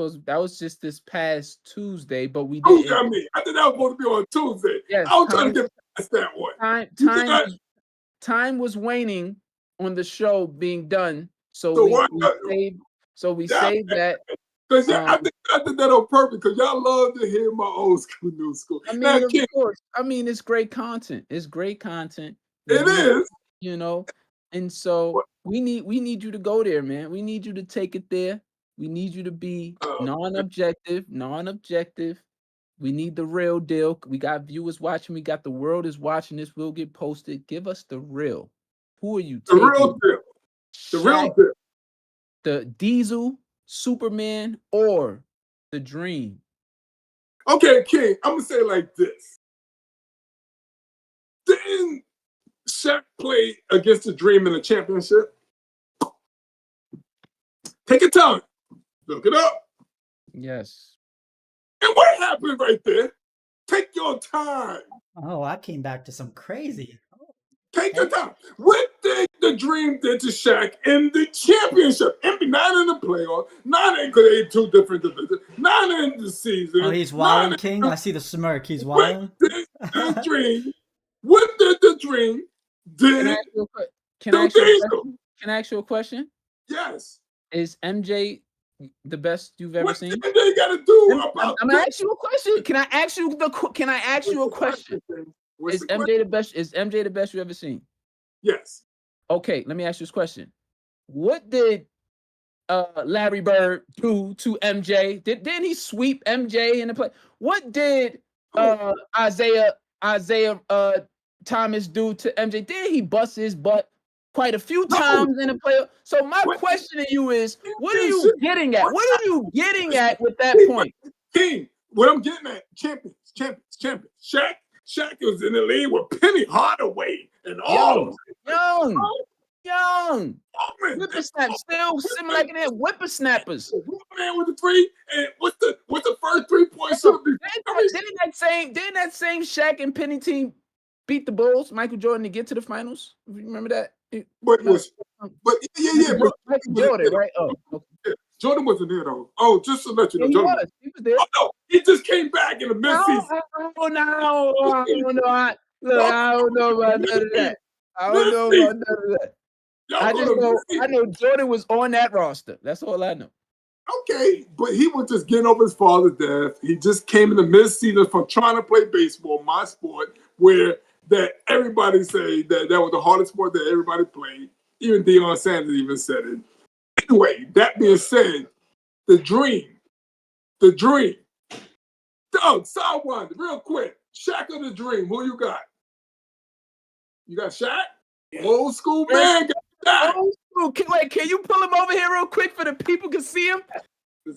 just this past Tuesday, but we Tuesday, didn't. I mean, I think that was supposed to be on Tuesday. Yes, I was trying to get past that one. time was waning on the show being done, so So we why? saved that. Because I did that on purpose because y'all love to hear my old school, new school. I Now, mean, of King, course. I mean, it's great content. It's great content. it is. You know, and so we need you to go there, man. We need you to take it there. We need you to be non-objective. We need the real deal. We got viewers watching. We got the world is watching this. We'll get posted. Give us the real. Who are you The taking? real deal. The real Shaq, deal. the Diesel, Superman, or the Dream? Okay, King, I'm going to say it like this. Didn't Shaq play against the Dream in the championship? Take your time. Look it up. Yes. And what happened right there? Take your time. Oh, I came back to some crazy. Take your time. What did the Dream did to Shaq in the championship? Not in the playoffs, not in because they two different divisions, not in the season. Oh, he's wilding, King. I see the smirk. He's wilding. What did the Dream? What did the Dream did? Can I ask you a question? Yes. Is MJ the best you've ever seen? What they got to do about? I'm gonna ask you a question. Can I ask you a question? Is MJ the best? Is MJ the best you ever seen? Yes. Okay, let me ask you this question. What did Larry Bird do to MJ? Didn't he sweep MJ in the play? What did Isaiah Thomas do to MJ? Did he bust his butt quite a few times in the playoff? So my question to you is, what are you getting at? What are you getting at with that point? King, what I'm getting at, champions. Shaq was in the league with Penny Hardaway and all young. Whippersnappers, still similar like that. Whippersnappers. Man with the three, and what's the first 3-point shot? Didn't that same Shaq and Penny team beat the Bulls, Michael Jordan, to get to the finals? Remember that? But Jordan, right? Oh, okay. Jordan wasn't there though. Oh, just to let you know, he Jordan was there. Oh no, he just came back in the midseason. I don't know. I don't know about none of that. I know Jordan was on that roster. That's all I know. Okay, but he was just getting over his father's death. He just came in the midseason from trying to play baseball, my sport, where that everybody say that was the hardest sport that everybody played. Even Deion Sanders even said it. Anyway, that being said, the dream. Oh, Sidewinder, real quick. Shaq of the Dream. Who you got? You got Shaq? Yeah. Old school man. Old school. Can you pull him over here real quick for the people can see him?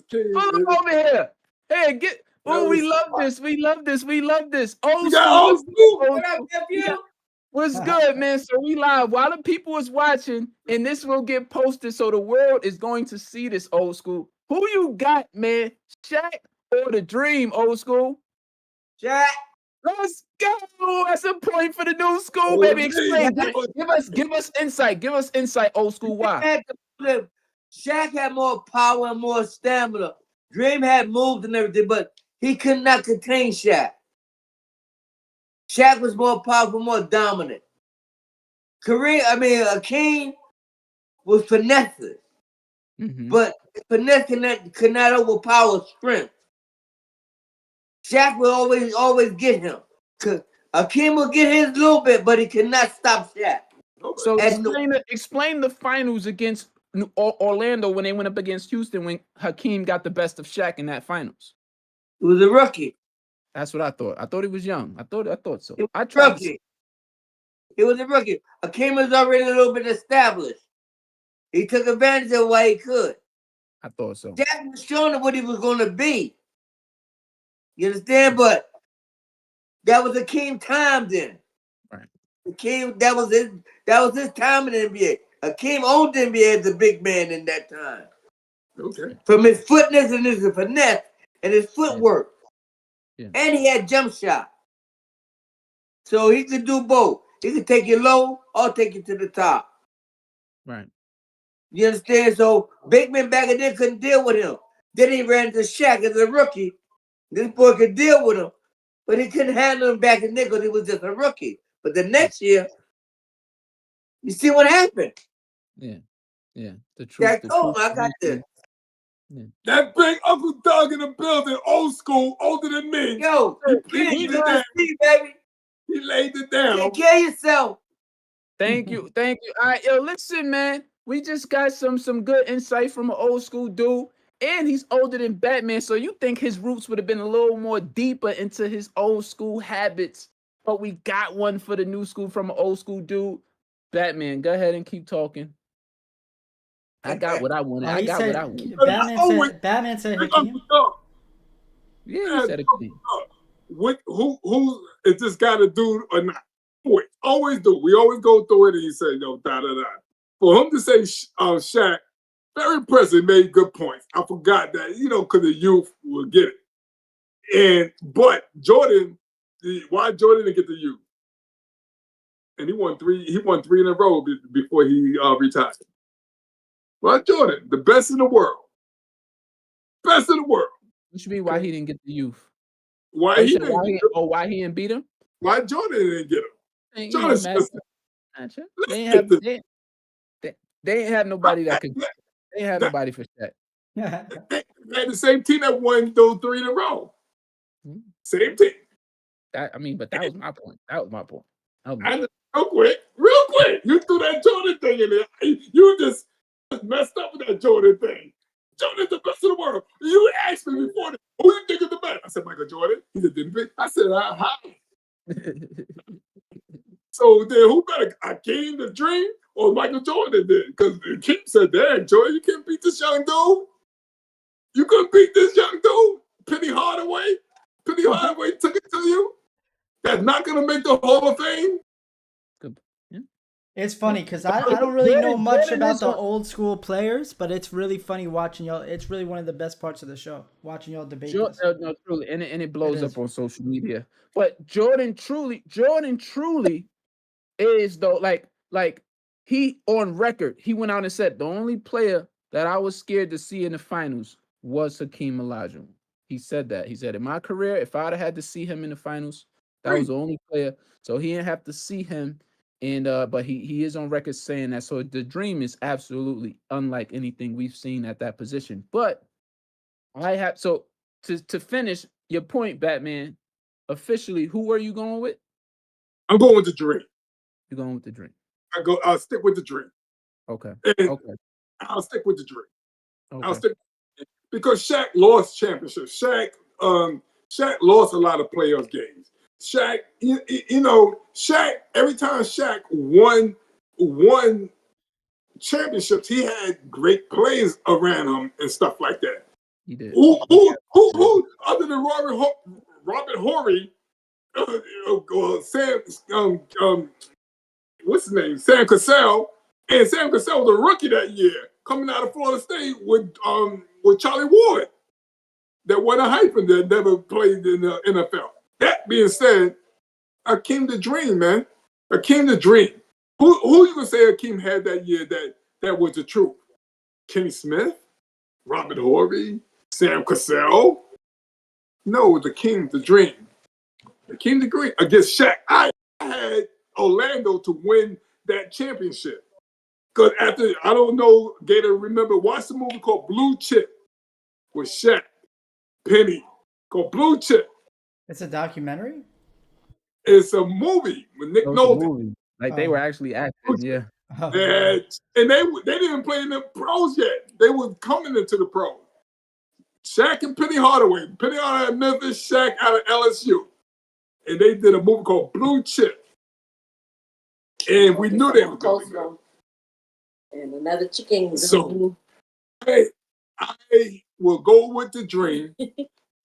Pull him over here. Hey, we love this. Old school. What up, Peview? What's good, man? So we live while the people is watching, and this will get posted, so the world is going to see this. Old school. Who you got, man? Shaq or the Dream? Old school. Shaq. Let's go. That's a point for the new school, baby. Explain. Give us insight. Give us insight, old school. Why? Shaq had more power and more stamina. Dream had moves and everything, but he could not contain Shaq. Shaq was more powerful, more dominant. Akeem was finesse, but finesse could not overpower strength. Shaq will always get him. Akeem will get his little bit, but he cannot stop Shaq. So explain the finals against Orlando when they went up against Houston when Hakeem got the best of Shaq in that finals. He was a rookie. That's what I thought. I thought he was young. I thought so. He was a rookie. Hakeem was already a little bit established. He took advantage of what he could. I thought so. Shaq was showing him what he was going to be. You understand? But that was Akeem time then. Right. Akeem, that was his time in the NBA. Akeem owned the NBA as a big man in that time. Okay. From his footness and his finesse and his footwork. Yeah. And he had jump shot. So he could do both. He could take you low or take you to the top. Right. You understand? So big men back then couldn't deal with him. Then he ran into Shaq as a rookie. This boy could deal with him. But he couldn't handle him back in there because he was just a rookie. But the next year, you see what happened. Yeah. Yeah. The truth. Shaq told him, I got this. Yeah. That big Uncle Doug in the building, old school, older than me. Yo, he he laid it down. baby. He laid it down. Take care of yourself. Thank you. Thank you. All right, yo, listen, man. We just got some good insight from an old school dude. And he's older than Batman. So you think his roots would have been a little more deeper into his old school habits. But we got one for the new school from an old school dude. Batman, go ahead and keep talking. I got what I wanted. Oh, I he got said, what I wanted. Batman said Big Hakeem. Uncle Doug. Yeah, he said it. Who is this guy to do or not? Always do. We always go through it and he say, no, da da da. For him to say Shaq, very impressive, made good points. I forgot that, because the youth will get it. But Jordan, why Jordan didn't get the youth? And he won three in a row before he retired. Why Jordan, the best in the world. Best in the world. What you mean why he didn't get the youth? Why he didn't beat him? Why Jordan didn't get him? They ain't have nobody that could. They ain't have nobody for Shaq. They had the same team that won those 3 in a row. Same team. But that was my point. Real quick. You threw that Jordan thing in there. You just messed up with that Jordan thing. Jordan's the best in the world. You asked me before, who you think is the best? I said, Michael Jordan. He said, didn't pick. I said, how? So then who better? Akeem the Dream or Michael Jordan did? Because Akeem said, dang, Jordan, you can't beat this young dude. You couldn't beat this young dude. Penny Hardaway took it to you. That's not going to make the Hall of Fame. It's funny because I don't really know much about the old school players, but it's really funny watching y'all. It's really one of the best parts of the show, watching y'all debate this. No, truly, and it blows up on social media. But Jordan truly is though like he on record. He went out and said the only player that I was scared to see in the finals was Hakeem Olajuwon. He said that. He said in my career, if I'd have had to see him in the finals, that was the only player. So he didn't have to see him. And but he is on record saying that. So the Dream is absolutely unlike anything we've seen at that position. But to finish your point, Batman, officially, who are you going with? I'm going with the Dream. You're going with the Dream. I'll stick with the Dream. Okay. I'll stick with the Dream. Okay. Because Shaq lost championships. Shaq lost a lot of playoff games. Shaq, Shaq, every time Shaq won championships, he had great players around him and stuff like that. He did. Who other than Robert Horry, what's his name? Sam Cassell, and Sam Cassell was a rookie that year, coming out of Florida State with Charlie Ward, that won a hyphen that never played in the NFL. That being said, Akeem the Dream, man. Akeem the Dream. Who you gonna say Akeem had that year that was the truth? Kenny Smith? Robert Horry? Sam Cassell? No, it was Akeem the Dream. Akeem the Dream against Shaq. I had Orlando to win that championship. Because after, I don't know, Gator, remember, watch the movie called Blue Chip with Shaq, Penny, called Blue Chip. It's a documentary? It's a movie with Nick Nolte. Like they were actually acting, yeah. And they didn't play in the pros yet. They were coming into the pros. Shaq and Penny Hardaway. Penny Hardaway at Memphis, Shaq out of LSU. And they did a movie called Blue Chip. And we knew they were going to go. And another chicken. So, hey, I will go with the dream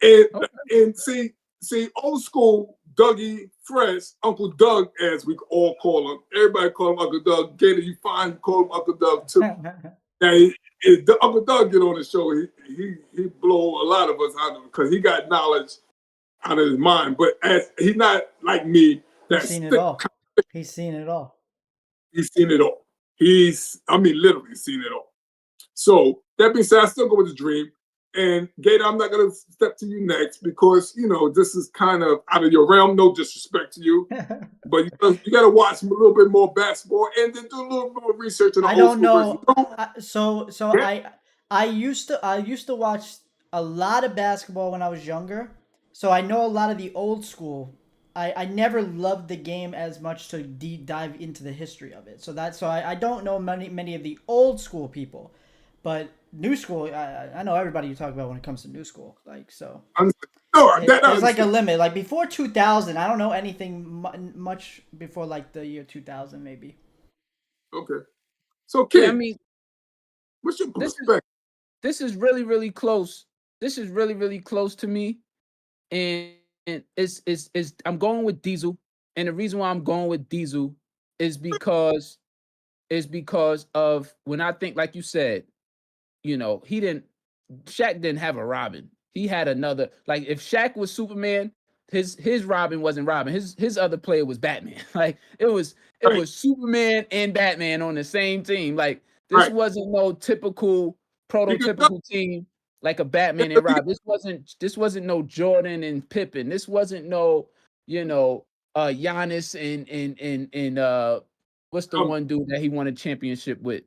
and see old school Dougie Fresh, Uncle Doug, as we all call him. Everybody call him Uncle Doug. Gator, you fine, call him Uncle Doug too. Now, Uncle Doug get on the show, he blow a lot of us out of it because he got knowledge out of his mind. But as he's not like me, He's seen it all. He's seen it all. He's seen it all. Literally seen it all. So that being said, I still go with the dream. And Gator, I'm not gonna step to you next because this is kind of out of your realm. No disrespect to you, but you gotta watch a little bit more basketball and then do a little more research on the I old don't school know. So I used to watch a lot of basketball when I was younger. So I know a lot of the old school. I never loved the game as much to deep dive into the history of it. So I don't know many of the old school people, but new school, I know everybody you talk about when it comes to new school. Like, so there's like a limit. Like before 2000, I don't know anything much before like the year 2000 maybe. Okay. So, King, Yeah, I mean, what's your perspective? This is really, really close. This is really, really close to me. And it's I'm going with Diesel. And the reason why I'm going with Diesel is because of when I think, like you said, Shaq didn't have a Robin. He had another, like if Shaq was Superman, his Robin wasn't Robin. His other player was Batman. Like it was Superman and Batman on the same team. Like this wasn't no typical prototypical team like a Batman and Robin. This wasn't no Jordan and Pippen. This wasn't no, Giannis and what's the one dude that he won a championship with?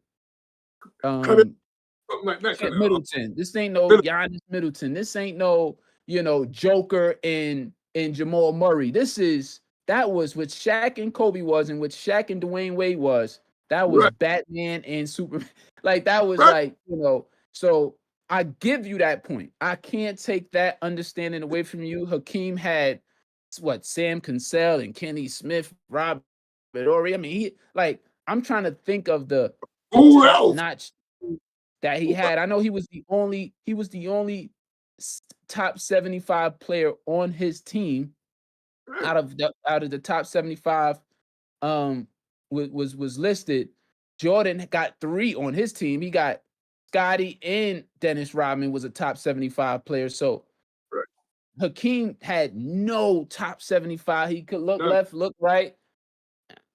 Middleton. This ain't no Giannis Middleton. This ain't no, Joker and Jamal Murray. That was what Shaq and Kobe was, and what Shaq and Dwayne Wade was. That was Batman and Superman. Like that was so I give you that point. I can't take that understanding away from you. Hakeem had Sam Cassell and Kenny Smith, Robert Horry. I mean, I'm trying to think of the top notch that he had. I know he was the only top 75 player on his team out of the top 75 was listed. Jordan got 3 on his team. He got Scotty and Dennis Rodman was a top 75 player. So Hakeem had no top 75. He could look left, look right.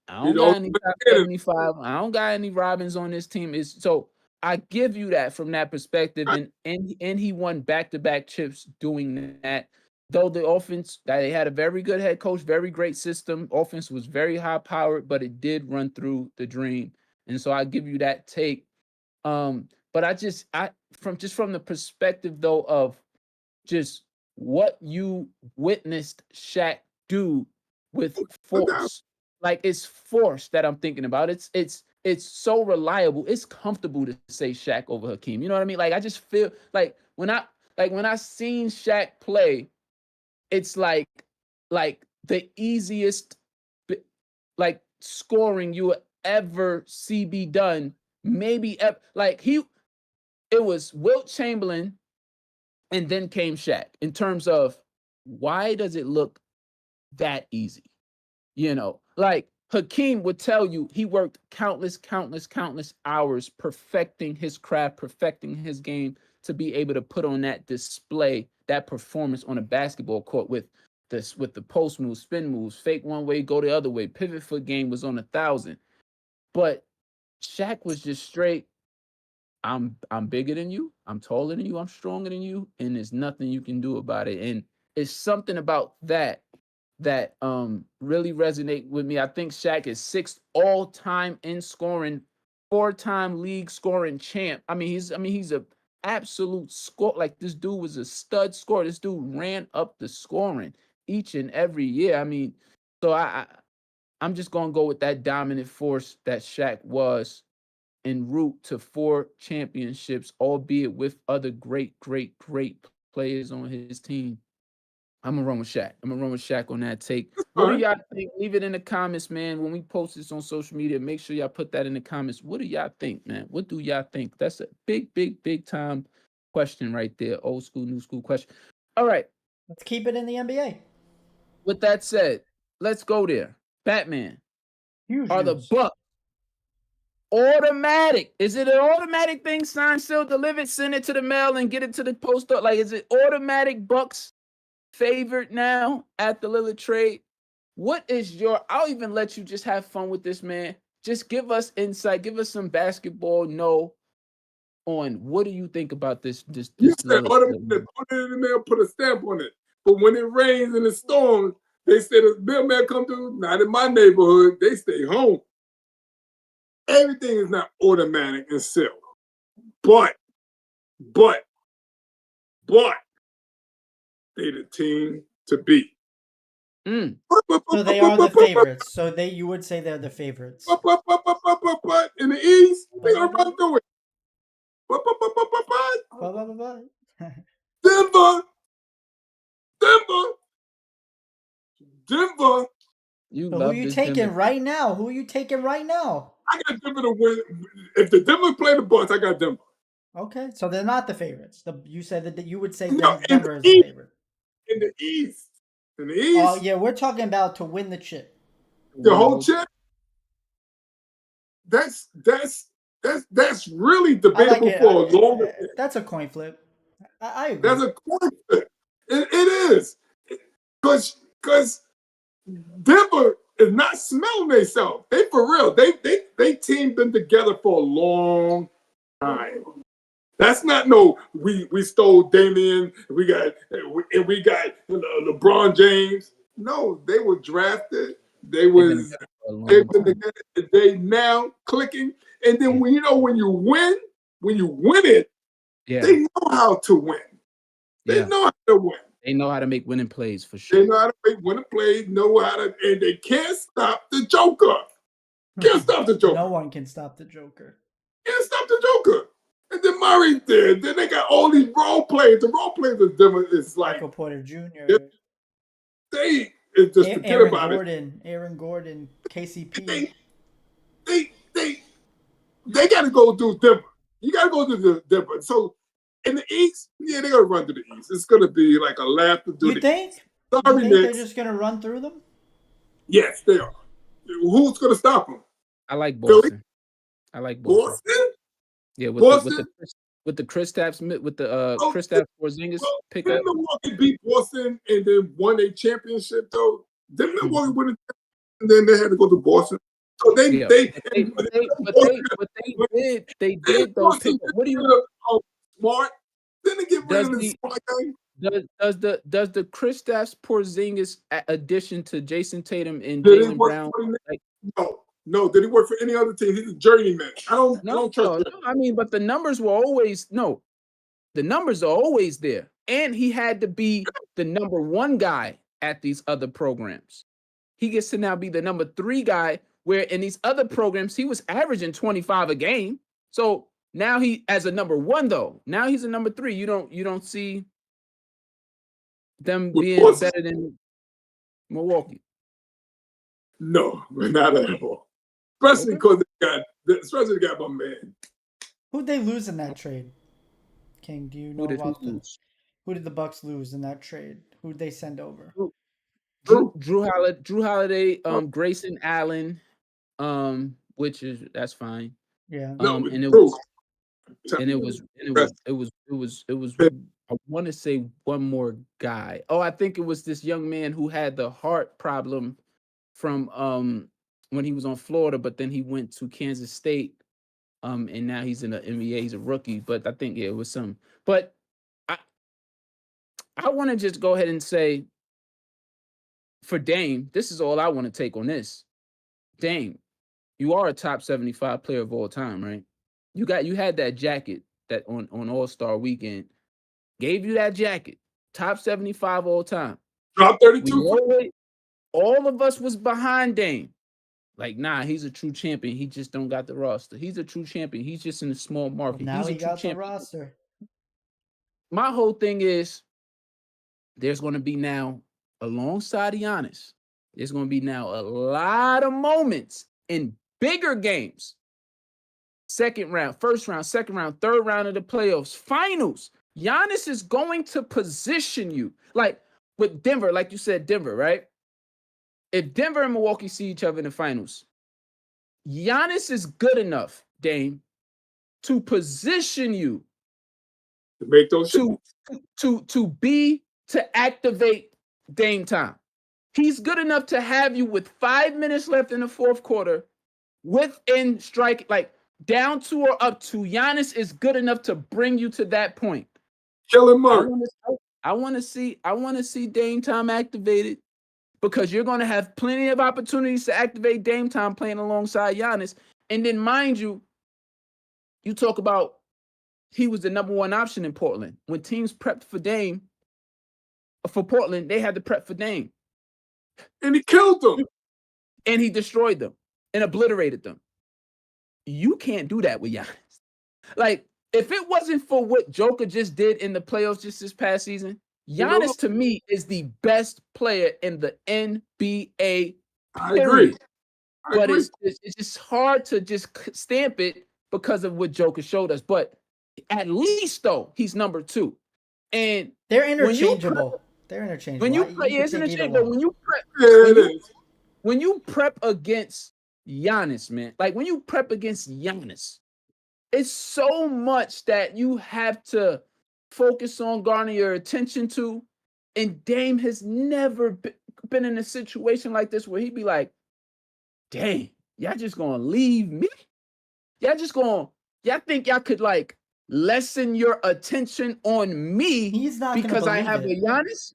I don't got any top 75. I don't got any Robins on this team. So I give you that from that perspective, and he won back-to-back chips doing that. Though the offense, they had a very good head coach, very great system. Offense was very high-powered, but it did run through the dream, and so I give you that take. But from the perspective though of just what you witnessed Shaq do with force, like it's force that I'm thinking about. It's so reliable. It's comfortable to say Shaq over Hakeem. You know what I mean? Like I just feel like when I seen Shaq play, it's like the easiest like scoring you will ever see be done. Maybe it was Wilt Chamberlain, and then came Shaq in terms of why does it look that easy? Like Hakeem would tell you he worked countless hours perfecting his craft, perfecting his game to be able to put on that display, that performance on a basketball court with the post moves, spin moves, fake one way, go the other way. Pivot foot game was on 1,000. But Shaq was just straight, I'm bigger than you, I'm taller than you, I'm stronger than you, and there's nothing you can do about it. And it's something about that really resonate with me. I think Shaq is 6th all-time in scoring, 4-time league scoring champ. He's a absolute score. Like this dude was a stud scorer. This dude ran up the scoring each and every year. So I'm just gonna go with that dominant force that Shaq was en route to 4 championships, albeit with other great players on his team. I'm gonna run with Shaq. On that take. What do y'all think? Leave it in the comments, man. When we post this on social media, make sure y'all put that in the comments. What do y'all think, man? What do y'all think? That's a big time question right there. Old school, new school question. All right. Let's keep it in the NBA. With that said, let's go there. Batman. Huge Are the news. Bucks automatic? Is it an automatic thing? Sign, seal, delivered, send it to the mail, and get it to the post up? Like, is it automatic Bucks favored now at the Lillard trade? What is your? I'll even let you just have fun with this, man. Just give us insight. Give us some basketball on what do you think about this? You said automatic, put it in the mail, put a stamp on it. But when it rains and it storms, they say the mailman come through. Not in my neighborhood. They stay home. Everything is not automatic and sealed. But they the team to beat. So they are the favorites. So you would say they're the favorites. But in the East, they're gonna run through it. But Denver. You So love who you this taking Denver. right now? Who are you taking right now? I got Denver to win. If the Denver play the Bucks, I got Denver. Okay, so they're not the favorites. You said that you would say No, Denver is the favorite. In the East. Oh yeah, we're talking about to win the chip. The whole chip. That's really debatable for a long. That's a coin flip. I agree. That's a coin flip. It is because Denver is not smelling themselves. They for real. They team been together for a long time. That's not no. We stole Damian. We got LeBron James. No, they were drafted. They've been together. They now clicking. And then when you win it, they know how to win. They know how to win. They know how to make winning plays for sure. They know how to make winning plays. And they can't stop the Joker. Can't stop the Joker. No one can stop the Joker. Can't stop the Joker. And then Murray did. Then they got all these role players. The role players are different. It's like Michael Porter Jr. They just forget about it. Aaron Gordon, KCP. They got to go through Denver. You got to go through Denver. So in the East, they're gonna run to the East. It's gonna be like a laugh to do. You think? Sorry, you think they're just gonna run through them? Yes, they are. Who's gonna stop them? I like Boston. Philly? I like Boston. Yeah, with the Kristaps Porzingis pickup. Didn't Milwaukee beat Boston and then won a championship though? Didn't Milwaukee win it? And then they had to go to Boston. So they did though. What do you smart? Then they get rid of the smart guy. Does the Kristaps Porzingis addition to Jason Tatum and Jaylen Brown? No. Did he work for any other team? He's a journeyman. I don't trust him. No. I mean, but the numbers were always the numbers are always there, and he had to be the number one guy at these other programs. He gets to now be the number 3 guy, where in these other programs he was averaging 25 a game. So now he, as a number 1 though, now he's a number 3. You don't see them being better than Milwaukee. No, not at all. Especially because they got my man. Who'd they lose in that trade? King, do you know about who did the Bucks lose in that trade? Who'd they send over? Drew Holiday, Grayson Allen, which is that's fine. Yeah. And it was I want to say one more guy. Oh, I think it was this young man who had the heart problem from when he was on Florida, but then he went to Kansas State, and now he's in the NBA. He's a rookie, but I think it was some. But I want to just go ahead and say, for Dame, this is all I want to take on this. Dame, you are a top 75 player of all time, right? You had that jacket that on All-Star Weekend. Gave you that jacket. Top 75 all time. Top 32. All of us was behind Dame. Like, nah, he's a true champion. He just don't got the roster. He's a true champion. He's just in a small market. Now he's he got champion. the roster. My whole thing is there's going to be now, alongside Giannis, there's going to be now a lot of moments in bigger games. Second round, first round, second round, third round of the playoffs, finals. Giannis is going to position you. Like with Denver, like you said, Denver, right? If Denver and Milwaukee see each other in the finals, Giannis is good enough, Dame, to position you To make those shots. to activate Dame time. He's good enough to have you with 5 minutes left in the fourth quarter, within strike, like down 2 or up 2. Giannis is good enough to bring you to that point. Killer Murray. I want to see Dame time activated, because you're going to have plenty of opportunities to activate Dame time playing alongside Giannis. And then, mind you, you talk about he was the number 1 option in Portland. When teams prepped for Dame, for Portland, they had to prep for Dame. And he killed them. And he destroyed them and obliterated them. You can't do that with Giannis. Like, if it wasn't for what Joker just did in the playoffs just this past season, Giannis, to me, is the best player in the NBA. I agree. But it's just hard to just stamp it because of what Joker showed us. But at least, though, he's number 2. And they're interchangeable. They're interchangeable. When you play, it's interchangeable. When you prep against Giannis, man, like when you prep against Giannis, it's so much that you have to focus on, garner your attention to. And Dame has never been in a situation like this where he'd be like, dang, y'all just gonna leave me? Y'all think y'all could like lessen your attention on me because I have a Giannis?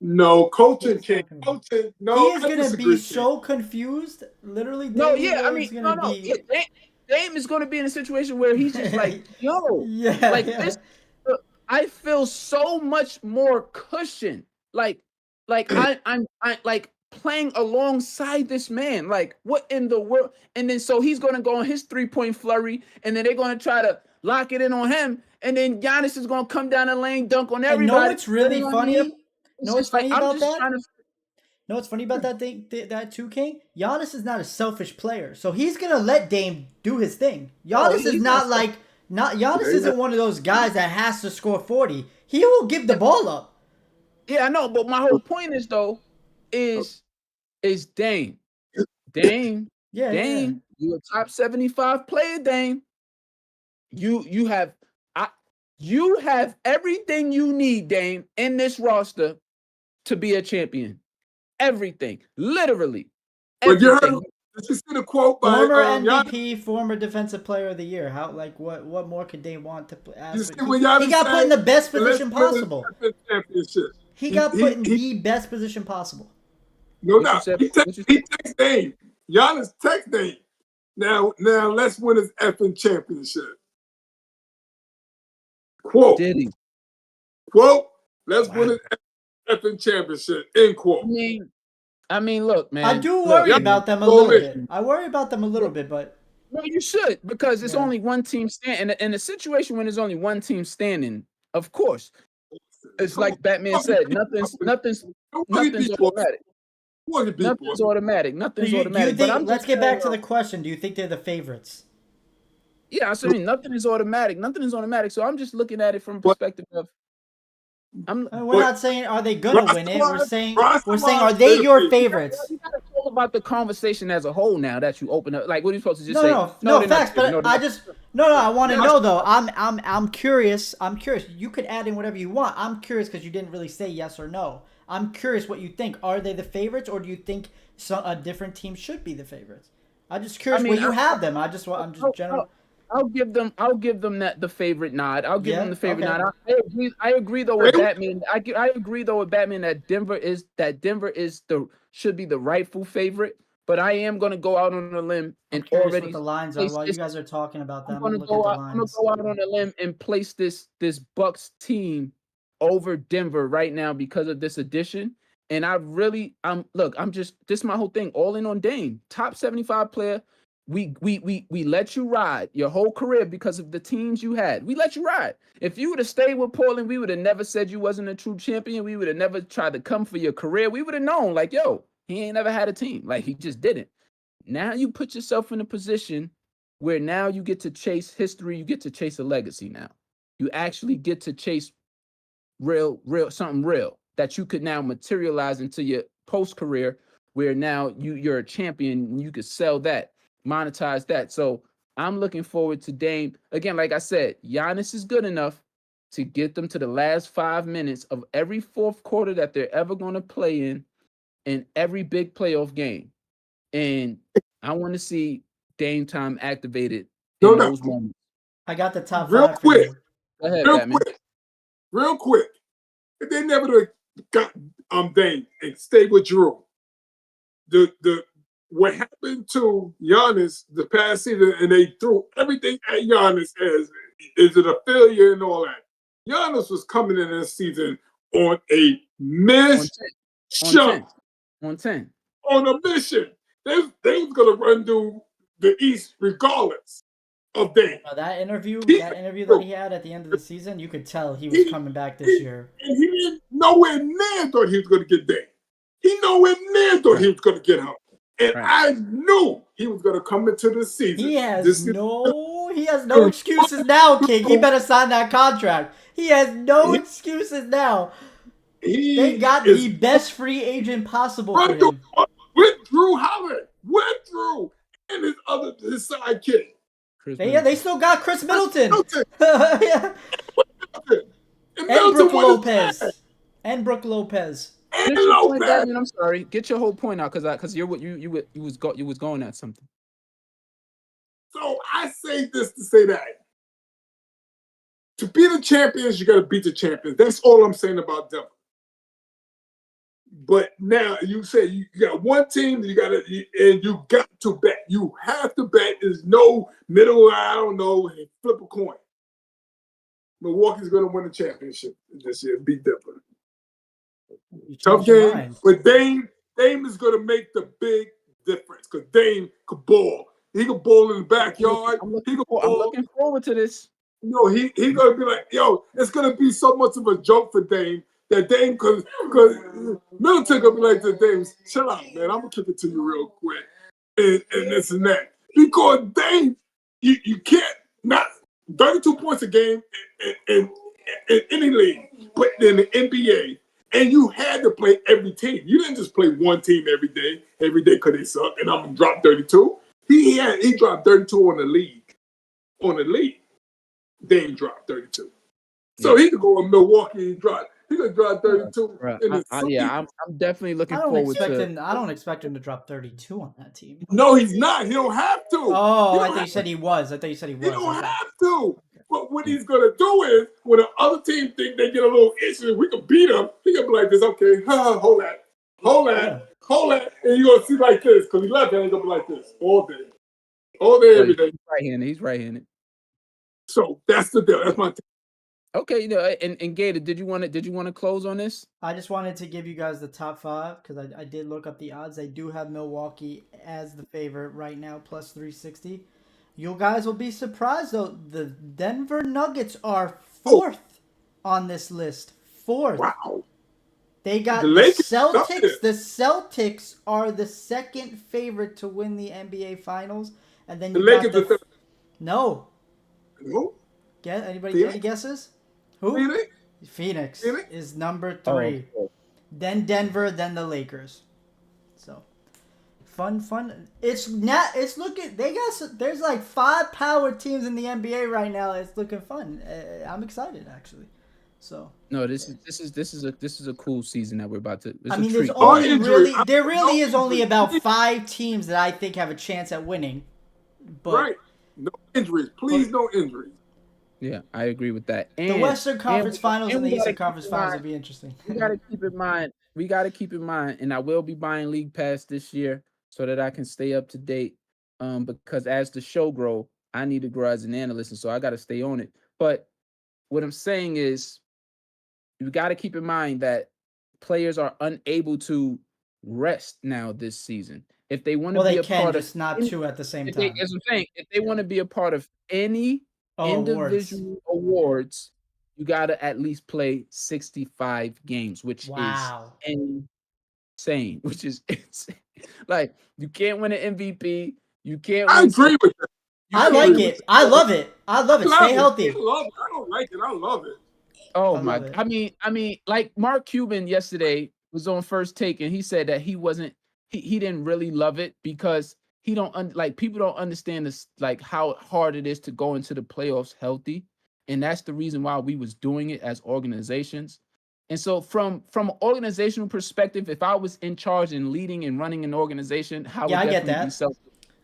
No, coaching can't. Coaching, no. He is gonna be so confused. Literally, Dame Dame is gonna be in a situation where he's just like, yo, this. I feel so much more cushion. Like I'm like playing alongside this man. Like, what in the world? And then so he's gonna go on his 3-point flurry, and then they're gonna try to lock it in on him, and then Giannis is gonna come down the lane, dunk on everybody. And know what's really funny? No, it's funny about that? No, what's funny about that too, King? Giannis is not a selfish player, so he's gonna let Dame do his thing. Giannis is not like Giannis isn't one of those guys that has to score 40. He will give the ball up. Yeah, I know, but my whole point is though, is Dame. Dame, you a top 75 player, Dame. You have everything you need, Dame, in this roster to be a champion. Everything, literally. Everything. But did you see the quote by former MVP, former Defensive Player of the Year? How what more could they want to ask? He got put in the best position possible. He got put in the best position possible. No doubt. He takes Dame. Giannis takes Dame. Now let's win his effing championship. Quote. Did he? Quote. Let's win his effing championship. End quote. I mean, look, man. I do worry about them a little bit. I worry about them a little bit, but well, you should, because it's only one team standing. In a situation when there's only one team standing, of course, it's like Batman said, nothing's automatic. Nothing's automatic. Nothing's automatic. But let's get back to the question. Do you think they're the favorites? Yeah, I mean, nothing is automatic. Nothing is automatic. So I'm just looking at it from a perspective of. We're not saying are they gonna win it. We're saying are they your favorites? You gotta talk about the conversation as a whole now that you open up. Like, what are you supposed to just say? No facts. But I want to know though. I'm curious. You could add in whatever you want. I'm curious because you didn't really say yes or no. I'm curious what you think. Are they the favorites, or do you think a different team should be the favorites? I'm just curious where you have them. I'm just general. I'll give them the favorite nod. I'll give them the favorite nod. I agree though with Batman. I agree though with Batman that Denver should be the rightful favorite. But I am gonna go out on a limb and already what the lines are while you guys are talking about them. I'm gonna go out on a limb and place this Bucks team over Denver right now because of this addition. And this is my whole thing. All in on Dame, top 75 player. We let you ride your whole career because of the teams you had. We let you ride. If you would have stayed with Portland, we would have never said you wasn't a true champion. We would have never tried to come for your career. We would have known, like, yo, he ain't never had a team. Like, he just didn't. Now you put yourself in a position where now you get to chase history. You get to chase a legacy now. You actually get to chase something real that you could now materialize into your post career, where now you're a champion and you could sell that, monetize that. So I'm looking forward to Dame. Again, like I said, Giannis is good enough to get them to the last 5 minutes of every fourth quarter that they're ever going to play in every big playoff game. And I want to see Dame time activated in those moments. I got the top Real 5 quick. for you. Go ahead, Real Batman. quick. If they never got Dame and stayed with Drew, what happened to Giannis the past season, and they threw everything at Giannis as is it a failure and all that. Giannis was coming in this season on a mission. On 10. On a mission. They was gonna run through the East regardless of Dame. That interview that he had at the end of the season, you could tell he was coming back this year. And he didn't nowhere near thought he was gonna get Dame. He nowhere near thought he was gonna get him. And I knew he was going to come into the season. He has no excuses now, King. He better sign that contract. He has no excuses now. They got the best free agent possible for him. With Drew Howard. And his sidekick. They still got Chris Middleton. Yeah. And Brook Lopez. And Lopez. I'm sorry. Get your whole point out, because you was going at something. So I say this to say that to be the champions, you got to beat the champions. That's all I'm saying about Denver. But now you say you got one team, you got to bet. You have to bet. There's no middle. I don't know. Flip a coin. Milwaukee's going to win the championship this year. Beat Denver. Tough game, but Dame is going to make the big difference because Dame could ball. He could ball in the backyard. I'm looking forward to this. He's going to be like, it's going to be so much of a joke for Dame that Dame, because Middleton going to be like to Dame, chill out, man. I'm going to kick it to you real quick. And this and that. Because Dame, you can't not 32 points a game in any league, but in the NBA. And you had to play every team. You didn't just play one team every day because they suck, and I'm going to drop 32. He dropped 32 on the league. Dame dropped 32. So he could go in Milwaukee and he could drop 32. I'm definitely looking forward to. I don't expect him to drop 32 on that team. No, he's not. He don't have to. Oh, I thought you said he was. He don't have to. But what he's going to do is, when the other team think they get a little issue, we can beat them, he can be like this, okay, hold that. And you're going to see like this, because he left-handed, he's going to be like this all day, every day. He's right-handed. So that's the deal. That's my team. Okay, and Gator, did you want to close on this? I just wanted to give you guys the top 5 because I did look up the odds. I do have Milwaukee as the favorite right now, plus 360. You guys will be surprised though. The Denver Nuggets are 4th on this list. 4th. Wow. They got the Celtics. The Celtics are the second favorite to win the NBA Finals, and then you got the no. Anybody get any guesses? Who? Phoenix is number 3. Then Denver, then the Lakers. So fun. It's looking. There's like 5 power teams in the NBA right now. It's looking fun. I'm excited actually. So no, this is a cool season that we're about to. I mean, there really is only about 5 teams that I think have a chance at winning. But right. No injuries. Please, no injuries. Yeah, I agree with that. And the Western Conference Finals and the Eastern Conference Finals will be interesting. We got to keep in mind, and I will be buying League Pass this year so that I can stay up to date. Because as the show grow, I need to grow as an analyst, and so I got to stay on it. But what I'm saying is, you got to keep in mind that players are unable to rest now this season. If they want to be a part of, not two at the same time. As I'm saying, if they want to be a part of any individual awards, you got to at least play 65 games, which is insane. Which is insane. Like, you can't win an MVP. You can't. I agree with that. I like it. I love it. Stay healthy. I don't like it. I love it. Oh I my! love it. I mean, like Mark Cuban yesterday was on First Take, and he said that he wasn't, he didn't really love it because he don't like people don't understand this, like how hard it is to go into the playoffs healthy, and that's the reason why we was doing it as organizations. And so, from an organizational perspective, if I was in charge and leading and running an organization, I would Yeah, I get definitely be that. selfish.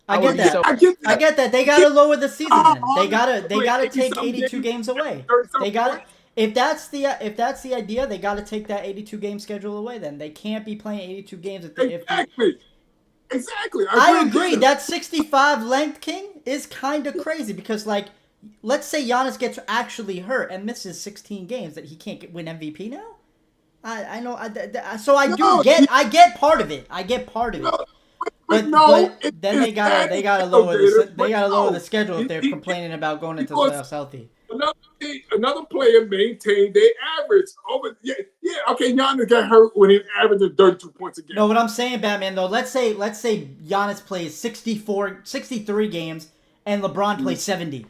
I would get be that. selfish. I get I that. get that. They gotta lower the season. Then they gotta Play take 80-something 82 games, games away. 30-something They got points. if that's the idea, they gotta take that 82 game schedule away. Then they can't be playing 82 games if the Exactly. I with agree. you. That 65 length, King, is kind of crazy because, like, let's say Giannis gets actually hurt and misses 16 games, that he can't win MVP now. I know. So I get part of it. I get part of it. No, But then it's bad they gotta as lower Gator, they gotta but lower no. the schedule if they're He- complaining about going into the because- playoffs healthy. Another player maintained their average over. Yeah. Okay, Giannis got hurt when he averaged 32 points a game. No, what I'm saying, Batman, though, let's say Giannis plays 63 games and LeBron plays 70.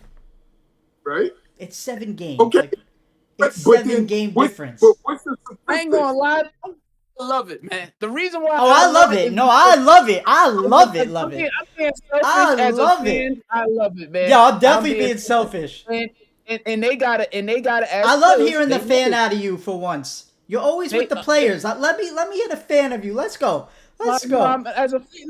Right? It's 7 games. Okay. Like, it's But 7 game difference. But what's the I ain't gonna lie. I love it, man. The reason why Oh, I love it. is No, I love it. I love it. I'm being selfish I as love a it. fan. I love it, man. Yeah, I'm definitely being being selfish. And they gotta ask. I love players, hearing the they fan know. out of you for once. You're always They- with the players. Let me hear the fan of you. Let's go. Let's go.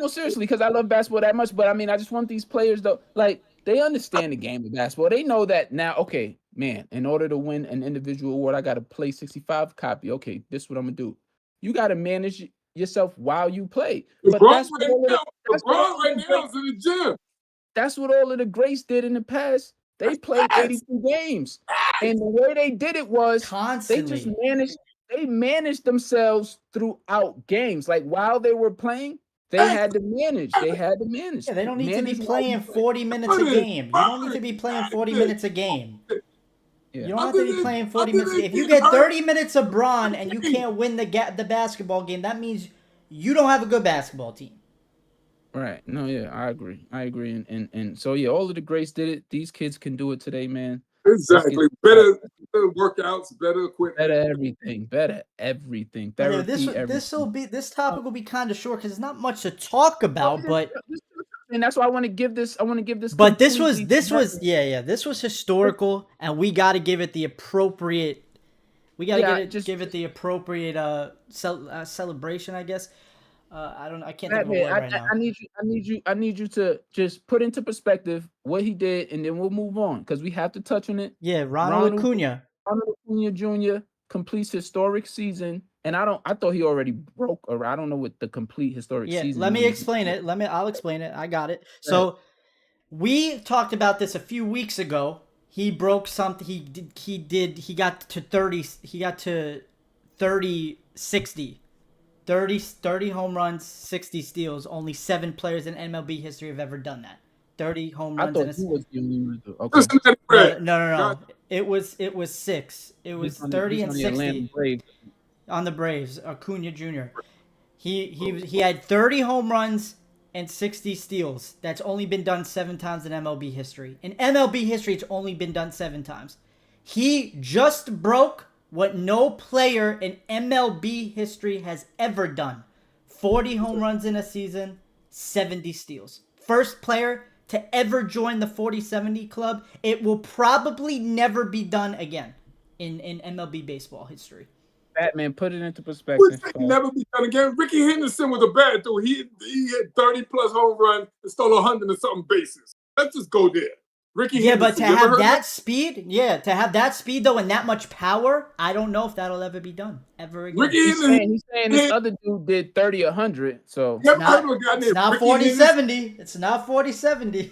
Seriously, because I love basketball that much. But I mean, I just want these players though, like they understand the game of basketball. They know that now. Okay, man, in order to win an individual award, I got to play 65 copy. Okay, this is what I'm gonna do. You got to manage yourself while you play. But LeBron right now is in the gym. that's what all of the greats did in the past. They played 82 games, and the way they did it was Constantly. they managed themselves throughout games. Like while they were playing, they had to manage. Yeah, they don't need to be Manage while playing you play. 40 minutes a game. You don't need to be playing 40 minutes a game. Yeah. You don't have to be playing 40 minutes a game. If you get 30 minutes of Braun and you can't win the basketball game, that means you don't have a good basketball team. Right. No, yeah, I agree. And so yeah, all of the greats did it. These kids can do it today, man. Exactly. Better workouts, better equipment. Better everything. But yeah, Therapy, this topic will be kind of short because there's not much to talk about. But and that's why I want to give this. But this was historical, and we got to give it the appropriate. We got to give it the appropriate celebration, I guess. I can't think of a word right now. I need you to just put into perspective what he did, and then we'll move on because we have to touch on it. Yeah, Ronald Acuna. Ronald Acuna Jr. completes historic season, and I thought he already broke, or I don't know what the complete historic season. Let me explain it. I'll explain it. I got it. So we talked about this a few weeks ago. He broke something. He got to 30. He got to 60. 30 home runs, 60 steals. Only 7 players in MLB history have ever done that. 30 home runs. I thought he was the only one. Okay. No. It was 6. It was 30 and 60 on the Braves. Acuna Jr. He had 30 home runs and 60 steals. That's only been done 7 times in MLB history. In MLB history, it's only been done 7 times. He just broke what no player in MLB history has ever done. 40 home runs in a season, 70 steals. First player to ever join the 40-70 club. It will probably never be done again in MLB baseball history. Batman, put it into perspective. Never be done again. Ricky Henderson was a bad dude. He had 30-plus home runs and stole 100 and something bases. Let's just go there. Ricky Henderson. But to have that speed, though, and that much power, I don't know if that'll ever be done ever again. He's saying this other dude did 30, 100. So it's not 40-70. It's not 40-70.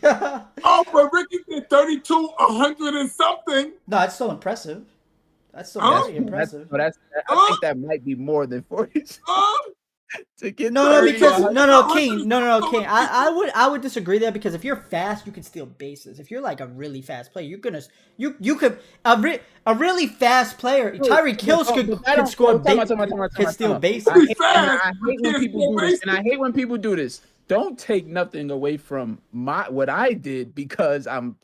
Oh, but Ricky did 32, 100 and something. No, it's still impressive. That's still very impressive. I think that might be more than 40. To get King. I would disagree there because if you're fast, you can steal bases. If you're like a really fast player, you could a really fast player. Tyreek Hill could score bases. Could steal bases. I hate when people do this. don't take nothing away from what I did because I'm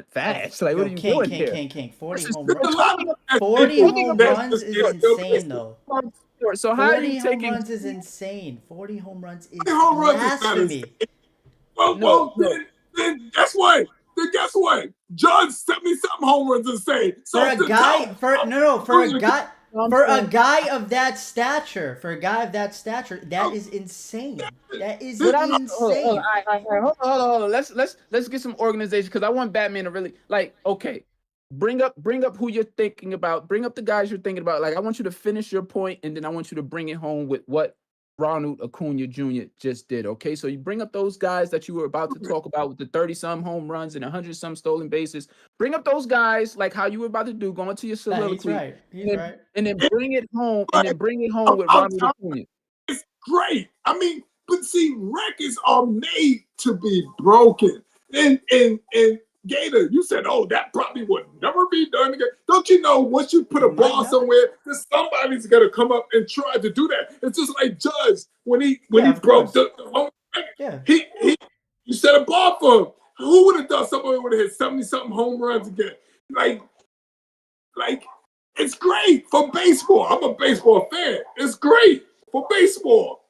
fast. Like, what are you doing here? King. 40 There's home a runs. lot of 40 people home that runs just is can't do insane, baseball. though. So how are 40 you home taking runs is insane. 40 home runs is Home runs is not blasphemy. insane. Well, then guess what? Judge 70-something home runs insane. So For a to guy, tell- for a guy of that stature, that is insane. That is But insane. hold on. Let's get some organization because I want Batman to really okay. Bring up who you're thinking about. Bring up the guys you're thinking about. Like, I want you to finish your point, and then I want you to bring it home with what Ronald Acuna Jr. just did. Okay, so you bring up those guys that you were about to talk about with the 30-some home runs and 100-some stolen bases. Bring up those guys like how you were about to do, going to your soliloquy. He's right. And then bring it home. And then bring it home with Ronald Acuna. It's great. I mean, but see, records are made to be broken. And Gator, you said, "Oh, that probably would never be done again." Don't you know once you put a ball somewhere, then somebody's gonna come up and try to do that? It's just like Judge when he broke the home run. You set a ball for him. Who would have thought somebody would have hit 70-something home runs again? Like it's great for baseball. I'm a baseball fan. It's great for baseball.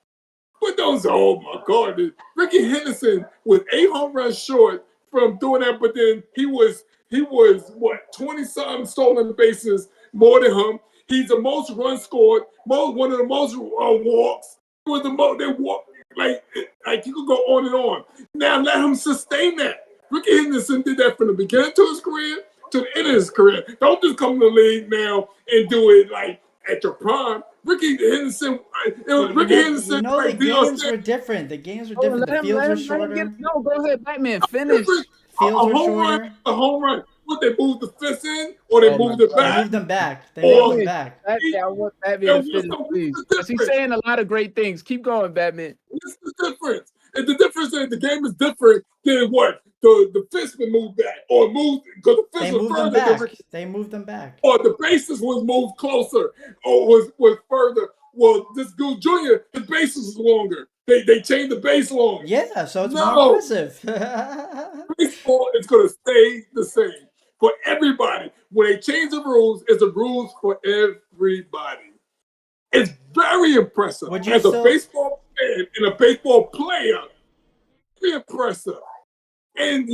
But those, oh my God, Ricky Henderson was 8 home runs short from doing that, but then he was what, 20-something stolen bases more than him. He's the most runs scored, one of the most walks. He was the most they walk like you could go on and on. Now let him sustain that. Ricky Henderson did that from the beginning to his career to the end of his career. Don't just come to the league now and do it like at your prime. Ricky Henderson, the games were different. The fields were shorter. No, go ahead, Batman. Finish. Fields were shorter. A home run. Would they move the fist in or they moved it back? They moved them back. They moved them back. I want Batman to finish, please. He's saying a lot of great things. Keep going, Batman. What's the difference? And the difference is the game is different than what the fist would move back or move because the fist was further. They moved them back. Or the bases was moved closer or was further. Well, this dude Junior, the bases was longer. They changed the base longer. Yeah, so it's more impressive. Baseball is going to stay the same for everybody. When they change the rules, it's the rules for everybody. It's very impressive. As a baseball fan and a baseball player, very impressive. And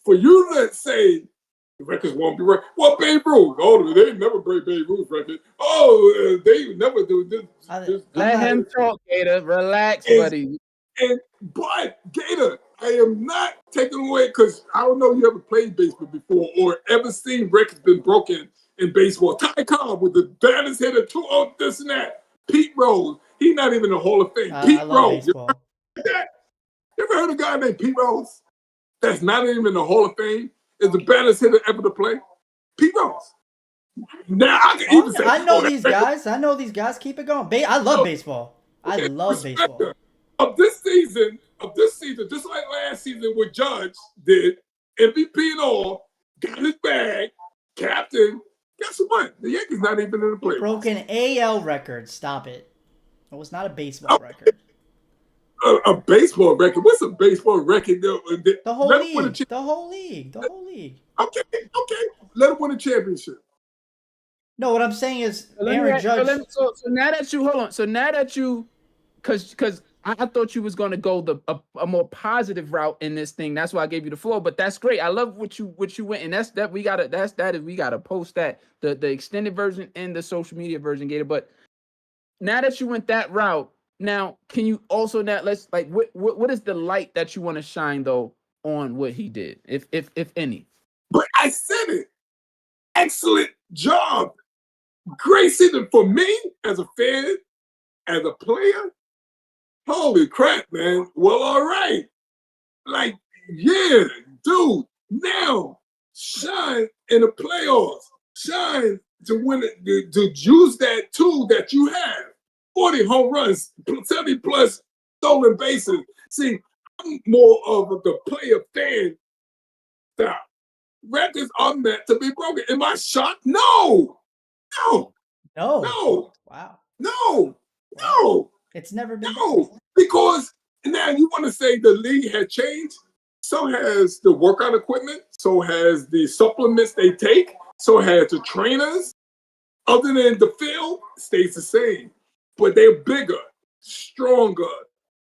for you to say the records won't be right. Well, Babe Ruth. Oh, they never break Babe Ruth record. Oh, they never do this. Let him talk, Gator. Relax, buddy. But Gator, I am not taking away because I don't know if you ever played baseball before or ever seen records been broken in baseball. Ty Cobb with the baddest hitter, this and that. Pete Rose, he's not even in the Hall of Fame. Pete Rose. You ever heard of a guy named Pete Rose? That's not even in the Hall of Fame. Is the baddest hitter ever to play? Pete Rose. Now I can even say I know these guys. I know these guys. Keep it going. I love baseball. I love baseball. Of this season, just like last season, what Judge did, MVP and all, got his bag, captain. Guess what? The Yankees not even in the playoffs. Broken AL record. Stop it. It was not a baseball record. A baseball record? What's a baseball record? The whole league. Okay. Let him win a championship. No, what I'm saying is Aaron Judge. So now that you hold on. So now that you, because I thought you was gonna go a more positive route in this thing. That's why I gave you the floor. But that's great. I love what you went, and we gotta post that the extended version and the social media version, Gator. But now that you went that route, now can you also let's like what is the light that you want to shine though on what he did, if any? But I said it. Excellent job. Great season for me as a fan, as a player. Holy crap, man. Well, all right. Like, yeah, dude, now shine in the playoffs. Shine to win it, to use that tool that you have. 40 home runs, 70 plus stolen bases. See, I'm more of the player fan style. Records are meant to be broken. Am I shocked? No. Wow. No. It's never been. No, because now you want to say the league had changed, so has the workout equipment, so has the supplements they take, so has the trainers. Other than the field, stays the same. But they're bigger, stronger,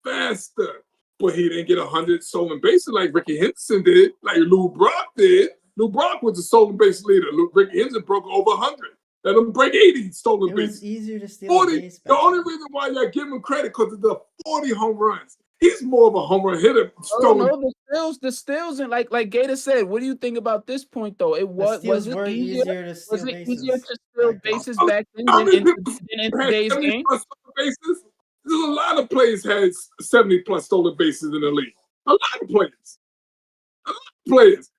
faster. But he didn't get 100 stolen bases like Ricky Henderson did, like Lou Brock did. Lou Brock was the stolen base leader. Ricky Henderson broke over 100. Let him break 80 stolen It bases. was easier to steal 40. a base The back only then. reason why y'all give him credit because of the 40 home runs. He's more of a home run hitter. Oh no, the steals, and like Gator said, what do you think about this point though? It The steals it were easier? easier to steal Was it bases. easier to steal back then. bases back then How than many in people today's had 70 game? plus stolen bases? There's a lot of players had 70 plus stolen bases in the league. A lot of players.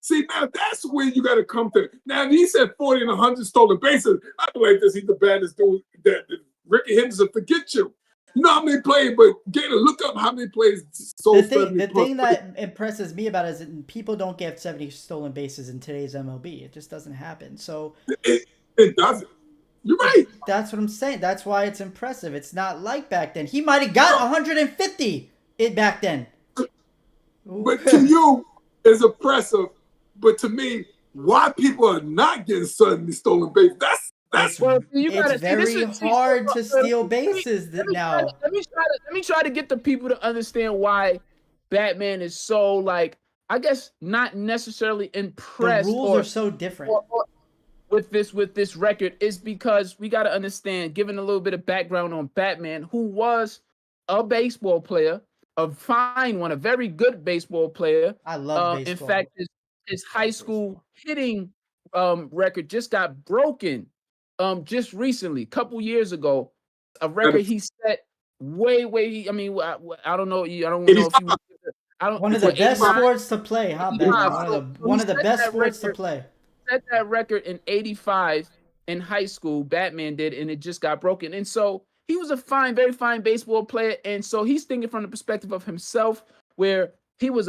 See, now that's where you got to come to. Now, if he said 40 and 100 stolen bases, I be like this. He's the baddest dude that Ricky Henderson forget you. You know how many players, but Gator, look up how many players sold The thing that impresses me about it is that people don't get 70 stolen bases in today's MLB. It just doesn't happen. So it doesn't. You're right. That's what I'm saying. That's why it's impressive. It's not like back then. He might have got 150 back then. But to you, it's impressive. But to me, why people are not getting suddenly stolen bases, that's it's very hard to steal bases now. Let me try to get the people to understand why Batman is so, like, I guess not necessarily impressed. The rules are so different. With this record is because we got to understand, given a little bit of background on Batman, who was a baseball player, a fine one, a very good baseball player. I love baseball. In fact, his high school hitting record just got broken just recently, a couple years ago. A record he set way. I mean, I don't know. I don't know if you. One of the best sports to play, huh, Batman? One of the best sports to play. Set that record in 85 in high school, Batman did, and it just got broken. And so he was a very fine baseball player. And so he's thinking from the perspective of himself, where he was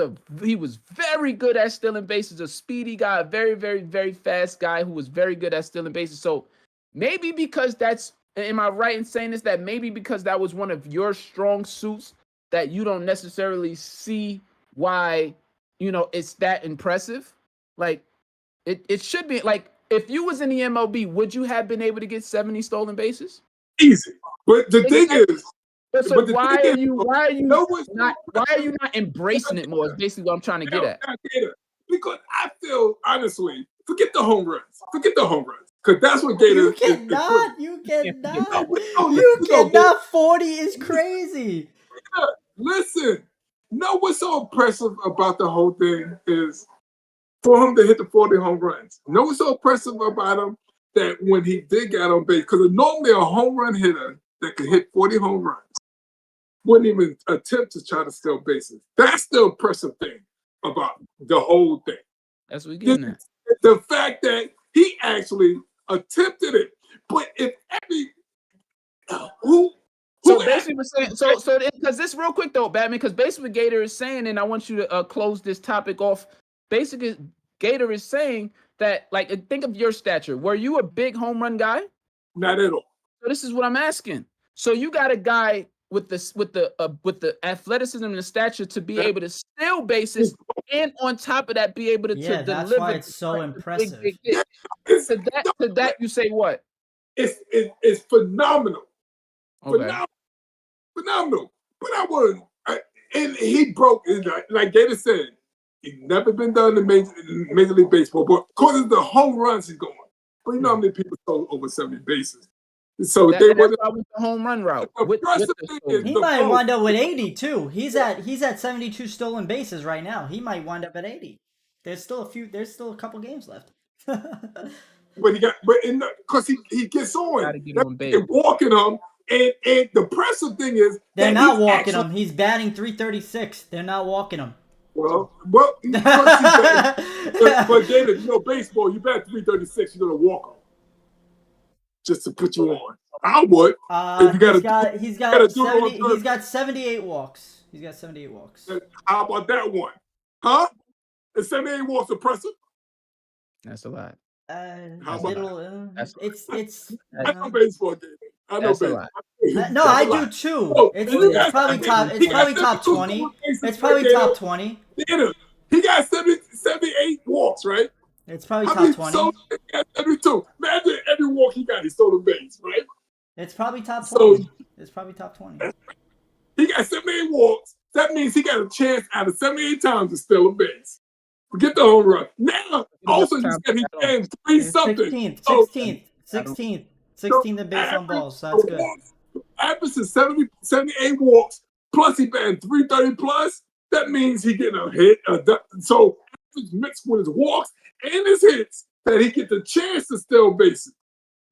very good at stealing bases, a speedy guy, a very fast guy who was very good at stealing bases. So maybe because am I right in saying this, that maybe because that was one of your strong suits, that you don't necessarily see why, it's that impressive? Like, it should be, like, if you was in the MLB, would you have been able to get 70 stolen bases? Easy. But the thing is, why are you not embracing it more? Is basically what I'm trying to get at. Because I feel, honestly, forget the home runs. Because that's what Gator You cannot. You cannot. 40 is crazy. Yeah, listen. What's so impressive about the whole thing is for him to hit the 40 home runs. What's so impressive about him that when he did get on base, because normally a home run hitter that could hit 40 home runs wouldn't even attempt to try to steal bases. That's the impressive thing about the whole thing. That's what we're getting at. The fact that he actually attempted it. But if basically we're saying, so because this real quick though, Batman, because basically Gator is saying, and I want you to close this topic off. Basically, Gator is saying that, like, think of your stature. Were you a big home run guy? Not at all. So this is what I'm asking. So you got a guy with the athleticism and the stature to be able to steal bases, and on top of that, be able to deliver. That's why it's so impressive. Big hit. To that, you say what? It's phenomenal. Okay. Phenomenal. But I wouldn't. And he broke, like Gator said, he's never been done in Major League Baseball, but because of the home runs he's going. But you know how many people stole over 70 bases? So that's why with the home run route. He might wind up with 80 too. He's at 72 stolen bases right now. He might wind up at 80. There's still a couple games left. Because he gets on. They're walking him. And the impressive thing is they're not walking him. He's batting 336. They're not walking him. Well, but Gator, baseball, you bat 336, you're gonna walk him. Just to put you on. I would. He's got 78 walks. He's got 78 walks. How about that one? Huh? Is 78 walks impressive? That's a lot. It's I know baseball, Gator. I know baseball. No, I do too. It's probably top 20. bases. It's probably top 20. He got 78 walks, right? It's probably How top many 20. stolen? He got 72. Imagine every walk he got, he stole a base, right? It's probably top So 20. It's probably top 20. he got 78 walks. That means he got a chance out of 78 times to steal a base. Forget the home run. Now, also you said he ran 3 something. 16th in base on balls. So that's good. Average is 78 walks, plus he batting 330 plus. That means he getting a hit. So mixed with his walks and his hits, that he get the chance to steal bases.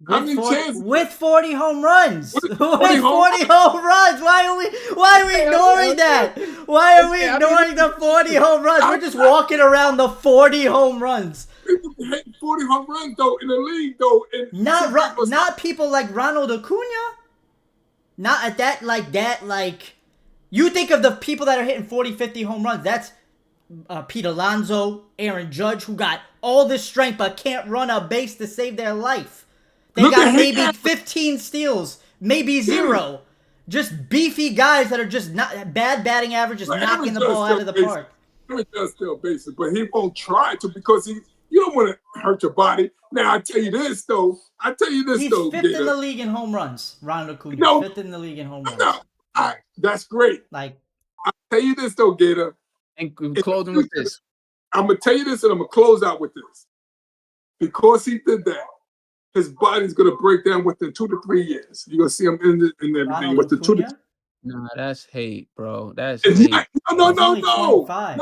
How many chances? With 40 home runs. With With 40 40 home runs. Why are we ignoring that? Why are we ignoring the 40 home runs? We're just walking around the 40 home runs. People hit 40 home runs though in the league though. Not people like Ronald Acuna. Not at that like you think of the people that are hitting 40, 50 home runs. That's Pete Alonso, Aaron Judge, who got all this strength but can't run a base to save their life. They got maybe 15 steals, maybe 0. Just beefy guys that are just not bad batting average, just knocking the ball out of the park. He does steal bases, but he won't try to because you don't want to hurt your body. Now I tell you this though. He's 5th in the league in home runs. Ronald Acuna, 5th in the league in home runs. No, that's great. Like, I tell you this though, Gator. And closing with this. I'm gonna tell you this, and I'm gonna close out with this. Because he did that, his body's gonna break down within 2 to 3 years. You're gonna see him in everything Ronald with the 2 to. Nah, that's hate, bro. That's hate. No. It's only 25.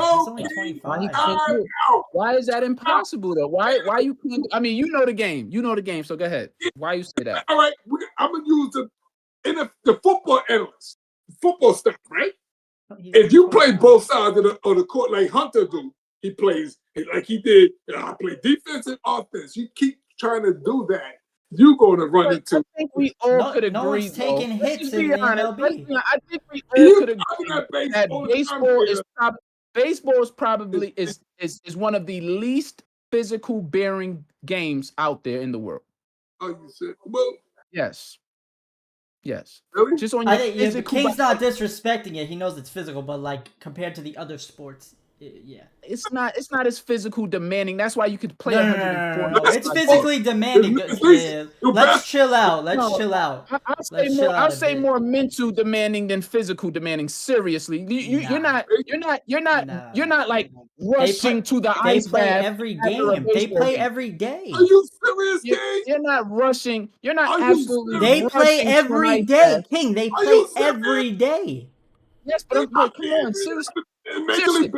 Why is that impossible though? Why you can't? I mean, you know the game. So go ahead. Why you say that? All right, I'm gonna use the football analyst, football stuff, right? If you play both sides of the court like Hunter do, he plays like he did. I play defense and offense. You keep trying to do that, you're going to run into. I think we all could agree. No one's taking hits in the MLB. I think we all could agree that baseball is probably one of the least physical bearing games out there in the world. Oh, you said well. Yes. Really? Just on your physical. King's not disrespecting it. He knows it's physical, but like compared to the other sports, yeah. It's not as physical demanding. That's why you could play 140. No. It's physically demanding. Let's chill out. I'll say more mental demanding than physical demanding. Seriously. You're not like rushing to the ice bath. They play every game. They play every day. Are you serious, King? You're not rushing. You're not absolutely They play every day, King. They play every day. Yes, but come on, seriously. Seriously.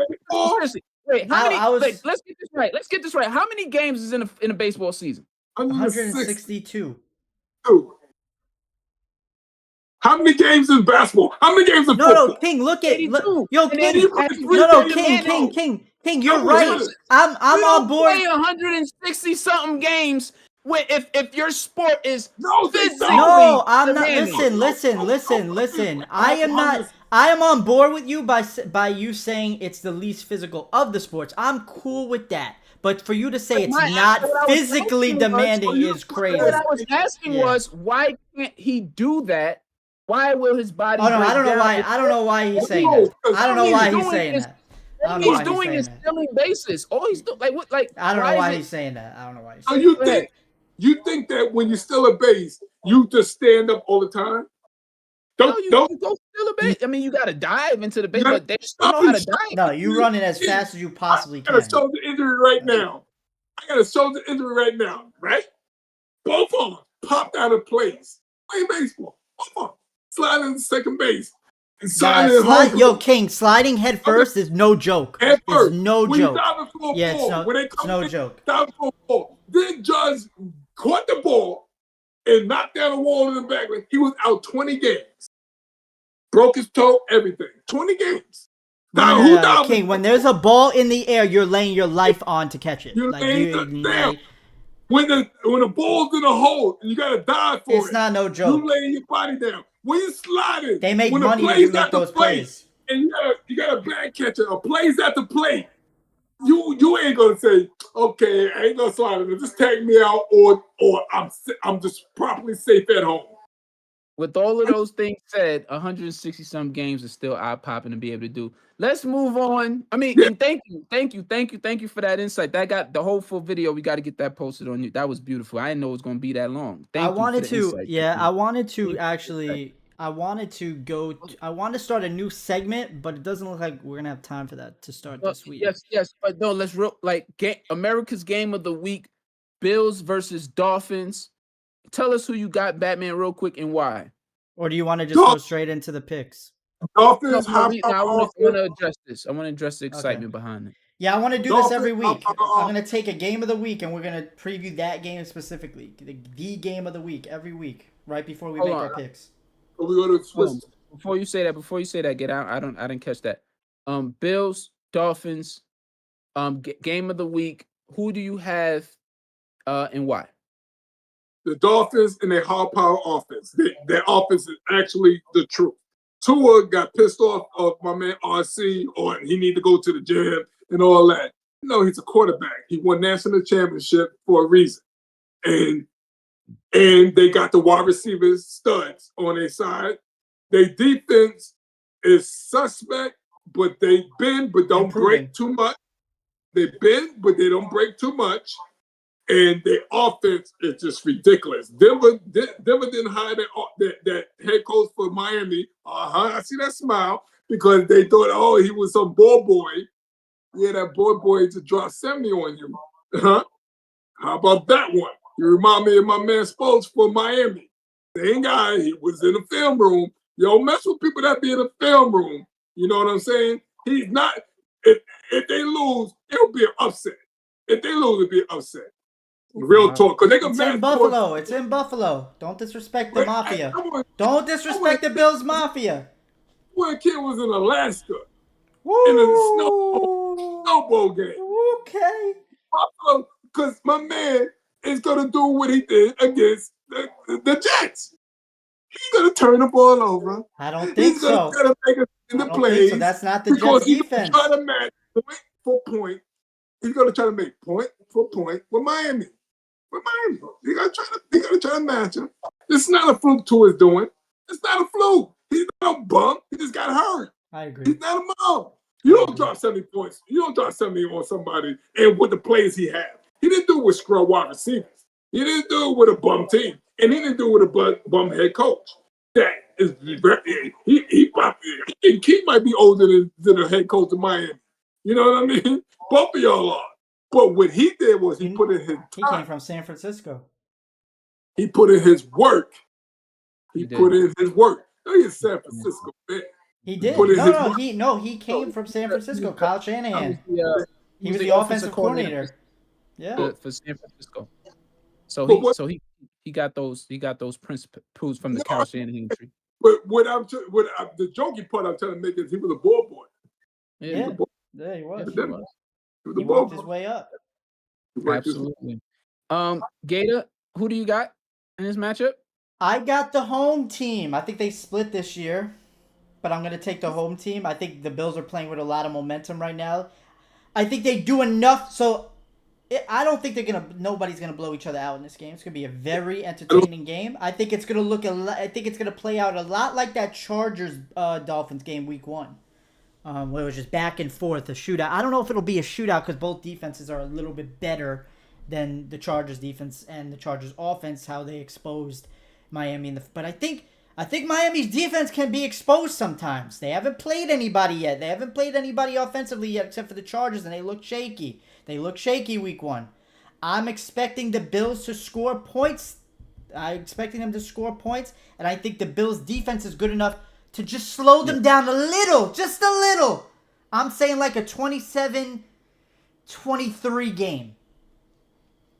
Wait, how many? Let's get this right. How many games is in a baseball season? 162. How many games in basketball? How many games in football? No, King, look at King. King, you're right. I'm on board. Play 160 something games. If your sport is physically I'm not. Listen. I am on board with you by you saying it's the least physical of the sports. I'm cool with that. But for you to say it's not physically demanding is crazy. What I was asking was, why can't he do that? Why will his body? Oh no, I don't know why he's saying that. I don't know why he's saying that. He's doing is stealing bases. All he's doing, I don't know why he's saying that. I don't know why he's saying that. You think that when you steal a base, you just stand up all the time? Don't go steal a base. I mean, you got to dive into the base, but they still know how to dive. No, you run it as fast as you possibly can. I got a shoulder injury right now. Right? Both of them popped out of place. Play baseball. Both of them slide into second base. King, sliding head first is no joke. Head first. It's no joke. It's no joke. Then Judge caught the ball and knocked down the wall in the back. He was out 20 games. Broke his toe, everything. 20 games. King, when there's a ball in the air, you're laying your life on to catch it. You're laying down. When the ball's in the hole and you got to dive for it. It's not no joke. You laying your body down. When you sliding, they make money when you make those plays. And you got a bad catcher, a plays at the plate. You ain't gonna say, okay, I ain't gonna slide it. Just tag me out, or I'm just properly safe at home. with all of those things said, 160 some games is still eye popping to be able to do. Let's move on. I mean, and thank you for that insight. That got the whole full video. We got to get that posted on you. That was beautiful. I didn't know it was going to be that long. I wanted to start a new segment, but it doesn't look like we're gonna have time for that to start this week. Yes, but no, let's America's game of the week, Bills versus Dolphins. Tell us who you got, Batman, real quick, and why. Or do you want to just go straight into the picks? Dolphins. I want to address this. I want to address the excitement behind it. Yeah, I want to do this every week. I'm going to take a game of the week, and we're going to preview that game specifically. The game of the week every week, right before we make our picks. We go to Swiss. Before you say that, get out. I didn't catch that. Bills, Dolphins, game of the week. Who do you have, and why? The Dolphins and their high power offense. Their offense is actually the truth. Tua got pissed off of my man RC, or he need to go to the gym and all that. No, he's a quarterback. He won national championship for a reason. And they got the wide receivers studs on their side. Their defense is suspect, but they bend but don't break too much. They bend, but they don't break too much. And their offense is just ridiculous. Denver didn't hire that head coach for Miami. I see that smile because they thought, he was some ball boy. Yeah, that boy just dropped 70 on you. How about that one? You remind me of my man Spokes for Miami. Same guy, he was in the film room. Yo, mess with people that be in the film room. You know what I'm saying? He's not. If they lose, it'll be an upset. If they lose, it'll be an upset. Real talk, because they can. It's in Buffalo. It's in Buffalo. Don't disrespect the Mafia. Don't disrespect the Bills Mafia. When kid was in Alaska Woo! in a snowball game. Okay. Buffalo, because my man is gonna do what he did against the Jets. He's gonna turn the ball over. I don't think so. He's gonna make it in the plays. So that's not the Jets defense. He's trying to match point for point. He's gonna try to make point for point with Miami. He's gonna try to match him. It's not a fluke to his doing. It's not a fluke. He's not a bum. He just got hurt. I agree. He's not a bum. You don't drop 70 points. You don't drop 70 on somebody and with the plays he had. He didn't do it with scrub wide receivers. He didn't do it with a bum team. And he didn't do it with a bum head coach. That is very, he might be older than the head coach of Miami. You know what I mean? Both of y'all are. But what he did was he put in his time. He came from San Francisco. He put in his work. He put in his work. No, he's San Francisco, man. He did. He came from San Francisco. Kyle Shanahan. He was the offensive coordinator. Yeah. For San Francisco. So he got those principles from the Kyle Shanahan tree. But the jokey part I'm trying to make is he was a ball boy. Yeah, he was. He worked his way up. Absolutely. Gator, who do you got in this matchup? I got the home team. I think they split this year, but I'm going to take the home team. I think the Bills are playing with a lot of momentum right now. I think they do enough. So I don't think nobody's going to blow each other out in this game. It's going to be a very entertaining game. I think it's going to play out a lot like that Chargers Dolphins game week 1. Where it was just back and forth, a shootout. I don't know if it'll be a shootout because both defenses are a little bit better than the Chargers defense and the Chargers offense, how they exposed Miami. But I think Miami's defense can be exposed sometimes. They haven't played anybody yet. They haven't played anybody offensively yet except for the Chargers, and they look shaky. They look shaky week 1. I'm expecting the Bills to score points. I'm expecting them to score points, and I think the Bills' defense is good enough to just slow them down a little, just a little. I'm saying like a 27-23 game.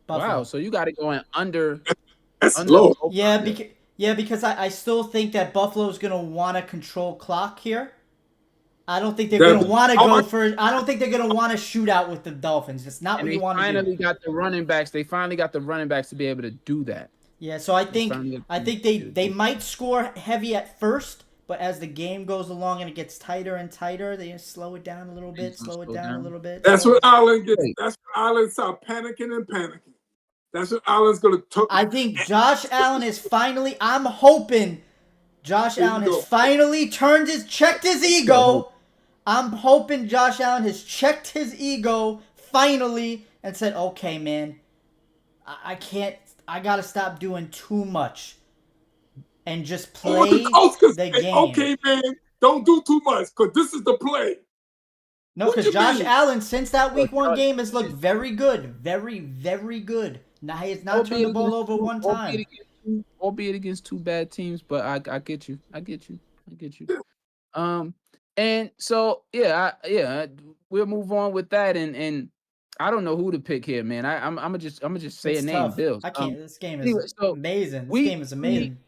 Buffalo. Wow, so you got it going under. That's low. Yeah, because I still think that Buffalo's going to want to control clock here. I don't think they're going to want to go for. I don't think they're going to want to shoot out with the Dolphins. It's not what you want to do. They got the running backs. They finally got the running backs to be able to do that. Yeah, so I think they might score heavy at first. But as the game goes along and it gets tighter and tighter, they slow it down a little bit, That's what Allen gets. That's what Allen started panicking. That's what Allen's going to talk. I think Josh Allen is finally, I'm hoping Josh There you Allen go. has finally checked his ego. I'm hoping Josh Allen has checked his ego finally and said, okay, man, I can't, I got to stop doing too much and just Or what play the coach could the say, game. okay, man, don't do too much because this is the play. No, What because you Josh mean? Allen, since that Week 1 Josh- game, has looked very good. Very, very good. Now, he has not turned the ball over one time. Albeit against two bad teams, but I get you. I get you. And so we'll move on with that. And I don't know who to pick here, man. I'm gonna just say It's a name, tough. Bills. I can't. This game is anyway, so amazing. This week game is amazing.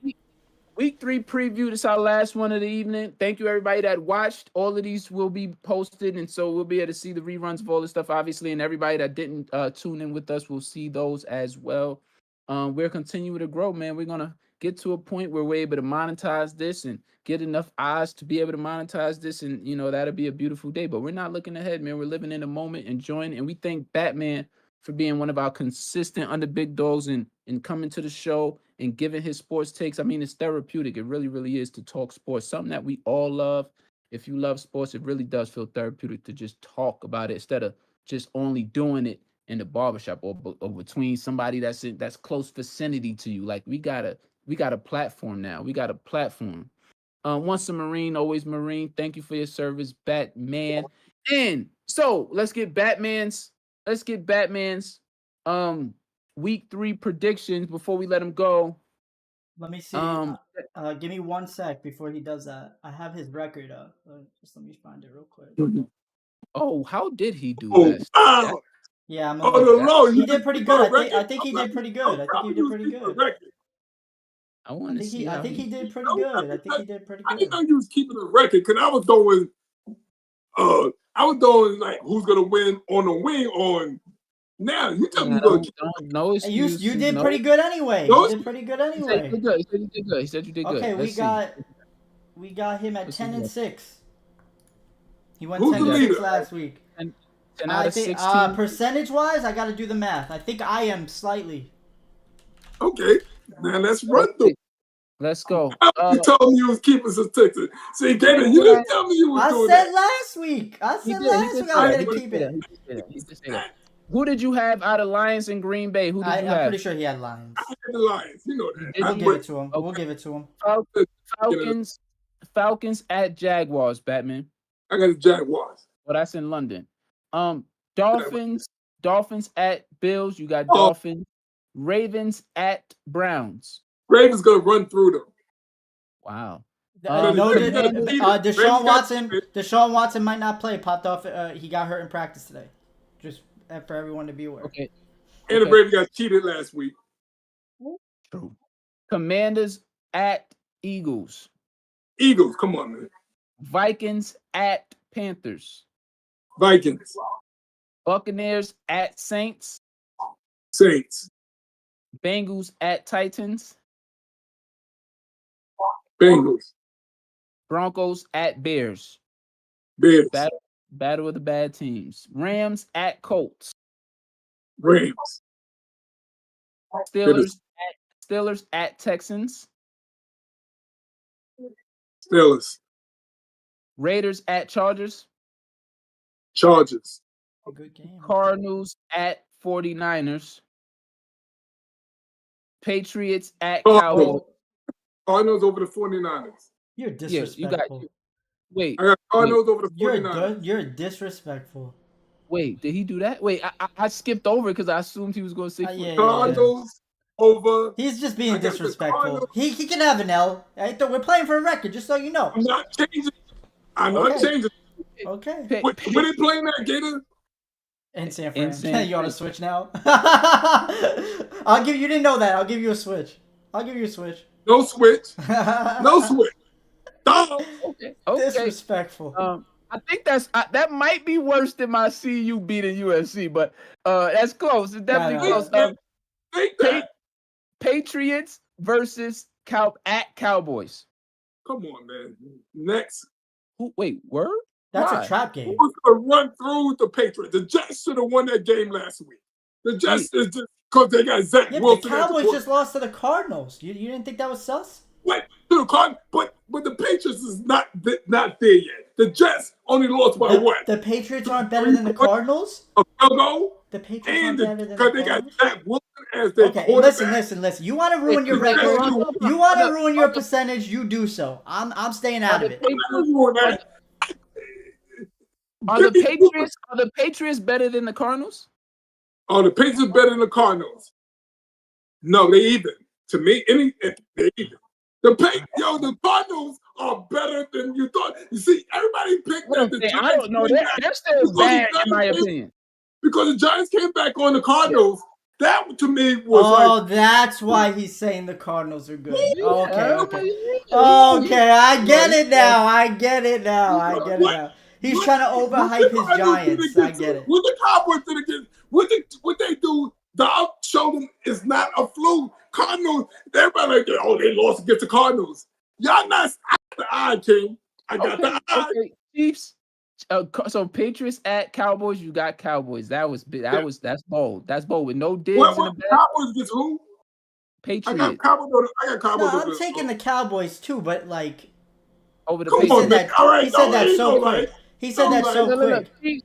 Week 3 preview. This is our last one of the evening. Thank you, everybody that watched. All of these will be posted, and so we'll be able to see the reruns of all this stuff, obviously. And everybody that didn't tune in with us will see those as well. We're continuing to grow, man. We're gonna get to a point where we're able to monetize this and get enough eyes to be able to monetize this, and that'll be a beautiful day. But we're not looking ahead, man. We're living in the moment, enjoying, and we thank Batman for being one of our consistent under big dogs and coming to the show and giving his sports takes. I mean, it's therapeutic. It really, really is to talk sports, something that we all love. If you love sports, it really does feel therapeutic to just talk about it instead of just only doing it in the barbershop or between somebody that's close vicinity to you. Like we got a platform now. We got a platform. Once a Marine, always Marine. Thank you for your service, Batman. And so let's get Batman's week 3 predictions before we let him go. Let me see. Give me 1 sec before he does that. I have his record up. Just let me find it real quick. Oh, how did he do Oh, that? wow. Yeah, I'm Oh, the low. He did pretty good. I think he did pretty good. I think he did pretty good. I want to see. I think he did pretty good. I think he did pretty I didn't good. know you was keeping a record because I was doing like who's gonna win on the wing on. Now you tell me don't no Hey, excuse. you did pretty good anyway. No You did pretty good anyway. He said you did good. He said you did good. Okay, Let's we got him at Let's 10 see. and 6. He went Who's 10 the and 6 leader? last week. 10 out I of think 16. percentage wise, I got to do the math. I think I am slightly. Okay, now let's run through. Let's go. You told me you was keeping statistics. See, Gator, you didn't tell me you was I doing said that. last week. I said last week I was going to keep it. He did say that. Who did you have out of Lions and Green Bay? Who did you have? I'm pretty sure he had Lions. I had the Lions. You know that. We'll give it to him. We'll give it to him. Falcons at Jaguars, Batman. I got the Jaguars. Well, that's in London. Dolphins at Bills. You got Dolphins. Ravens at Browns. Ravens gonna run through them. Wow. Deshaun Watson might not play. Popped off. He got hurt in practice today. Just for everyone to be aware. Okay. And the Ravens got cheated last week. True. Commanders at Eagles. Eagles, come on, man. Vikings at Panthers. Vikings. Buccaneers at Saints. Saints. Bengals at Titans. Bengals. Broncos at Bears. Bears. Battle of the bad teams. Rams at Colts. Rams. Steelers at Texans. Steelers. Raiders at Chargers. Chargers. A good game. Cardinals at 49ers. Patriots at Cowboys. Cardinals over the 49ers. You're disrespectful. Wait. I got Cardinals over the 49ers. You're disrespectful. Wait, did he do that? Wait, I skipped over because I assumed he was going to say Cardinals over. He's just being disrespectful. He can have an L. We're playing for a record, just so you know. I'm not changing. I'm not changing. Okay. When they playing that, Gator? In San Fran. You on a switch now? You didn't know that. I'll give you a switch. No switch. No switch. Okay. Disrespectful. I think that might be worse than my CU beating USC, but that's close. It's definitely close. Patriots versus Cowboys. Come on, man. Next. Wait, word? That's a trap game. Who's going to run through the Patriots? The Jets should have won that game last week. The Jets is just because they got Zach Wilson. The Cowboys just lost to the Cardinals. You didn't think that was sus? Wait, to the Cardinals, but the Patriots is not there yet. The Jets only lost by what? The Patriots aren't better than the Cardinals? A field goal? The Patriots And aren't better than the because they got Cardinals? Jack Wilson as their Okay, quarterback. listen. You want to ruin your Wait, record? wait, You want to ruin your percentage? You do so. I'm staying out of it. Are the Patriots better than the Cardinals? Are the Patriots better than the Cardinals? No, they even. To me, they even. The Cardinals are better than you thought. You see, everybody picked that the Giants. I don't know. They're still bad, in my opinion. Because the Giants came back on the Cardinals. Yeah. That to me was Oh, that's why he's saying the Cardinals are good. Okay. I get it now. He's trying to overhype his Giants. I get it. What the Cowboys did against what they do, the show them is not a fluke. Cardinals, everybody like, oh, they lost against the Cardinals. Y'all not the eye, King. I got the eye. Okay. Chiefs. So Patriots at Cowboys, you got Cowboys. That's bold. That's bold with no digs in the back. Cowboys against who? Patriots. I got Cowboys. No, I'm taking the Cowboys too, but like over the Patriots. He said that so quick. He said that so quick.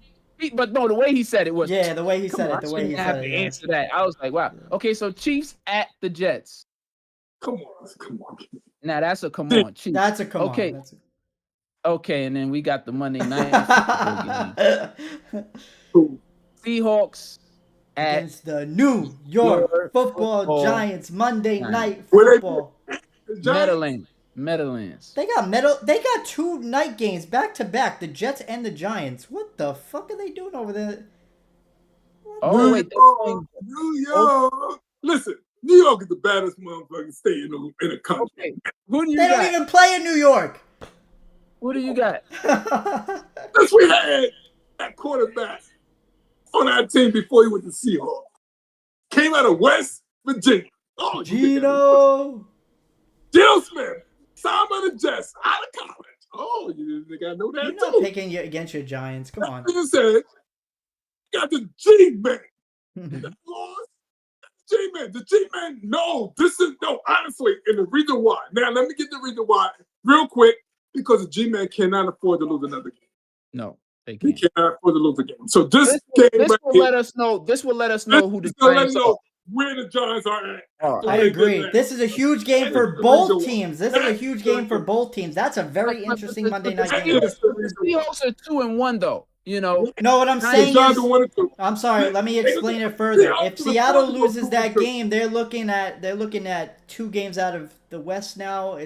But no, the way he said it was. Yeah, the way he said it. I have to answer that. I was like, wow. Okay, so Chiefs at the Jets. Come on. Now that's a come on, Chiefs. That's a come on. Okay. Okay, and then we got the Monday night Seahawks against the New York Football Giants. Monday night football. Meadowlands. They got 2 night games back to back. The Jets and the Giants. What the fuck are they doing over there? Oh wait, New York. Listen, New York is the baddest motherfucking state in the country. Okay. Who do you got? They don't even play in New York. Who do you got? That's we had that quarterback on our team before he went to Seahawks. Came out of West Virginia. Oh, Gino Smith. Signed by the Jets out of college. Oh, you think I know that You're too? not picking against your Giants. Come on. You said you got the G-Man. The G-Man. The G-Man. No, honestly, and the reason why. Now, let me get the reason why real quick. Because the G-Man cannot afford to lose another game. No, they can't. He cannot afford to lose a game. So this will let us know. This will let us know who the Giants are. Where the Giants are at. I agree. This is a huge game for both teams. That's a very interesting Monday night game. The Seahawks are 2-1 though. You know. No, what I'm saying is, I'm sorry. Let me explain it further. If Seattle loses that game, they're looking at 2 games out of the West now.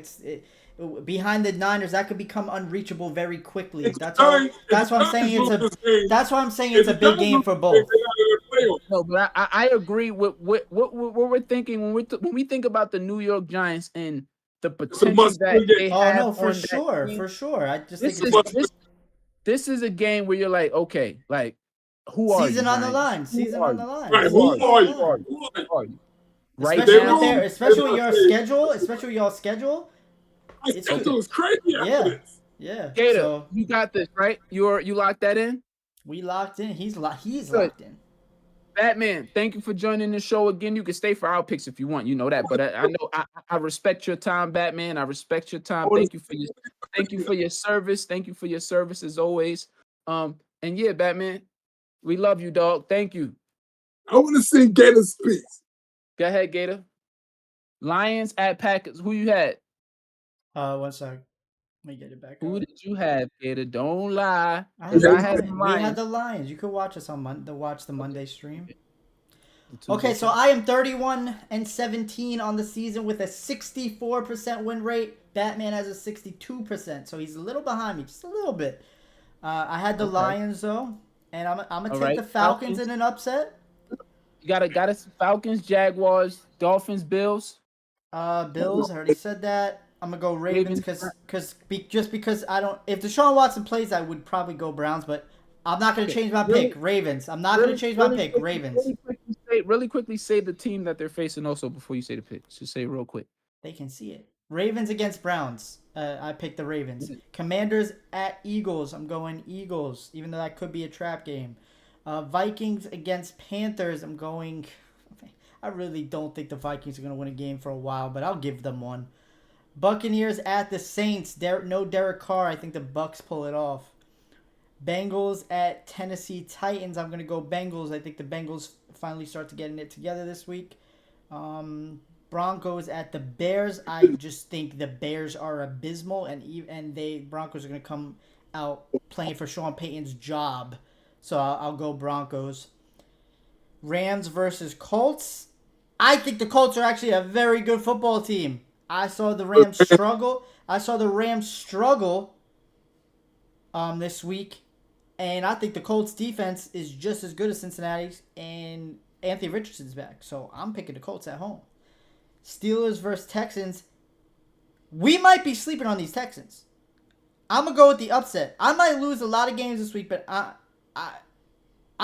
Behind the Niners, that could become unreachable very quickly. That's why I'm saying it's a big game for both. No, but I agree with what we're thinking when we think about the New York Giants and the potential that they have. Oh no, for sure. I just think this is a game where you're like, okay, like who are you? Season on the line. Right, who are you? Right now, especially with your schedule. It's crazy after this. Yeah. Gator, you got this, right? You locked that in? We locked in. He's locked in. Batman, thank you for joining the show again. You can stay for our picks if you want. You know that, but I know I respect your time, Batman. I respect your time. Thank you for your service. Thank you for your service as always. And yeah, Batman, we love you, dog. Thank you. I want to see Gator speak. Go ahead, Gator. Lions at Packers. Who you had? 1 second. Let me get it back. Who did you have, Gator? Don't lie. We had the Lions. You could watch us on watch the Monday stream. Okay, so I am 31-17 on the season with a 64% win rate. Batman has a 62%, so he's a little behind me, just a little bit. I had the Lions though, and I'm gonna take the Falcons in an upset. You got it. Falcons, Jaguars, Dolphins, Bills. Bills. I already said that. I'm gonna go Ravens because I don't. If Deshaun Watson plays, I would probably go Browns, but I'm not gonna change my pick. Ravens. I'm not gonna change my pick. Ravens. Really quickly say the team that they're facing also before you say the pick. Just say it real quick. They can see it. Ravens against Browns. I picked the Ravens. Commanders at Eagles. I'm going Eagles, even though that could be a trap game. Vikings against Panthers. I'm going. I really don't think the Vikings are gonna win a game for a while, but I'll give them one. Buccaneers at the Saints. No Derek Carr. I think the Bucks pull it off. Bengals at Tennessee Titans. I'm going to go Bengals. I think the Bengals finally start to getting it together this week. Broncos at the Bears. I just think the Bears are abysmal, and Broncos are going to come out playing for Sean Payton's job. So I'll go Broncos. Rams versus Colts. I think the Colts are actually a very good football team. I saw the Rams struggle. This week. And I think the Colts defense is just as good as Cincinnati's, and Anthony Richardson's back. So I'm picking the Colts at home. Steelers versus Texans. We might be sleeping on these Texans. I'm going to go with the upset. I might lose a lot of games this week, but I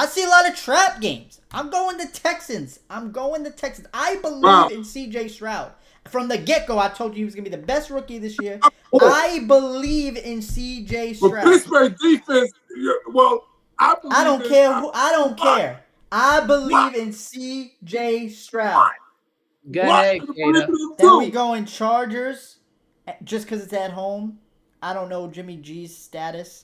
see a lot of trap games. I'm going the Texans. I believe in C.J. Stroud. From the get-go, I told you he was going to be the best rookie this year. I believe in C.J. Stroud. But Pittsburgh defense, I don't care. I believe in C.J. Stroud. Go ahead, Gator. Then we go in Chargers, just because it's at home. I don't know Jimmy G's status.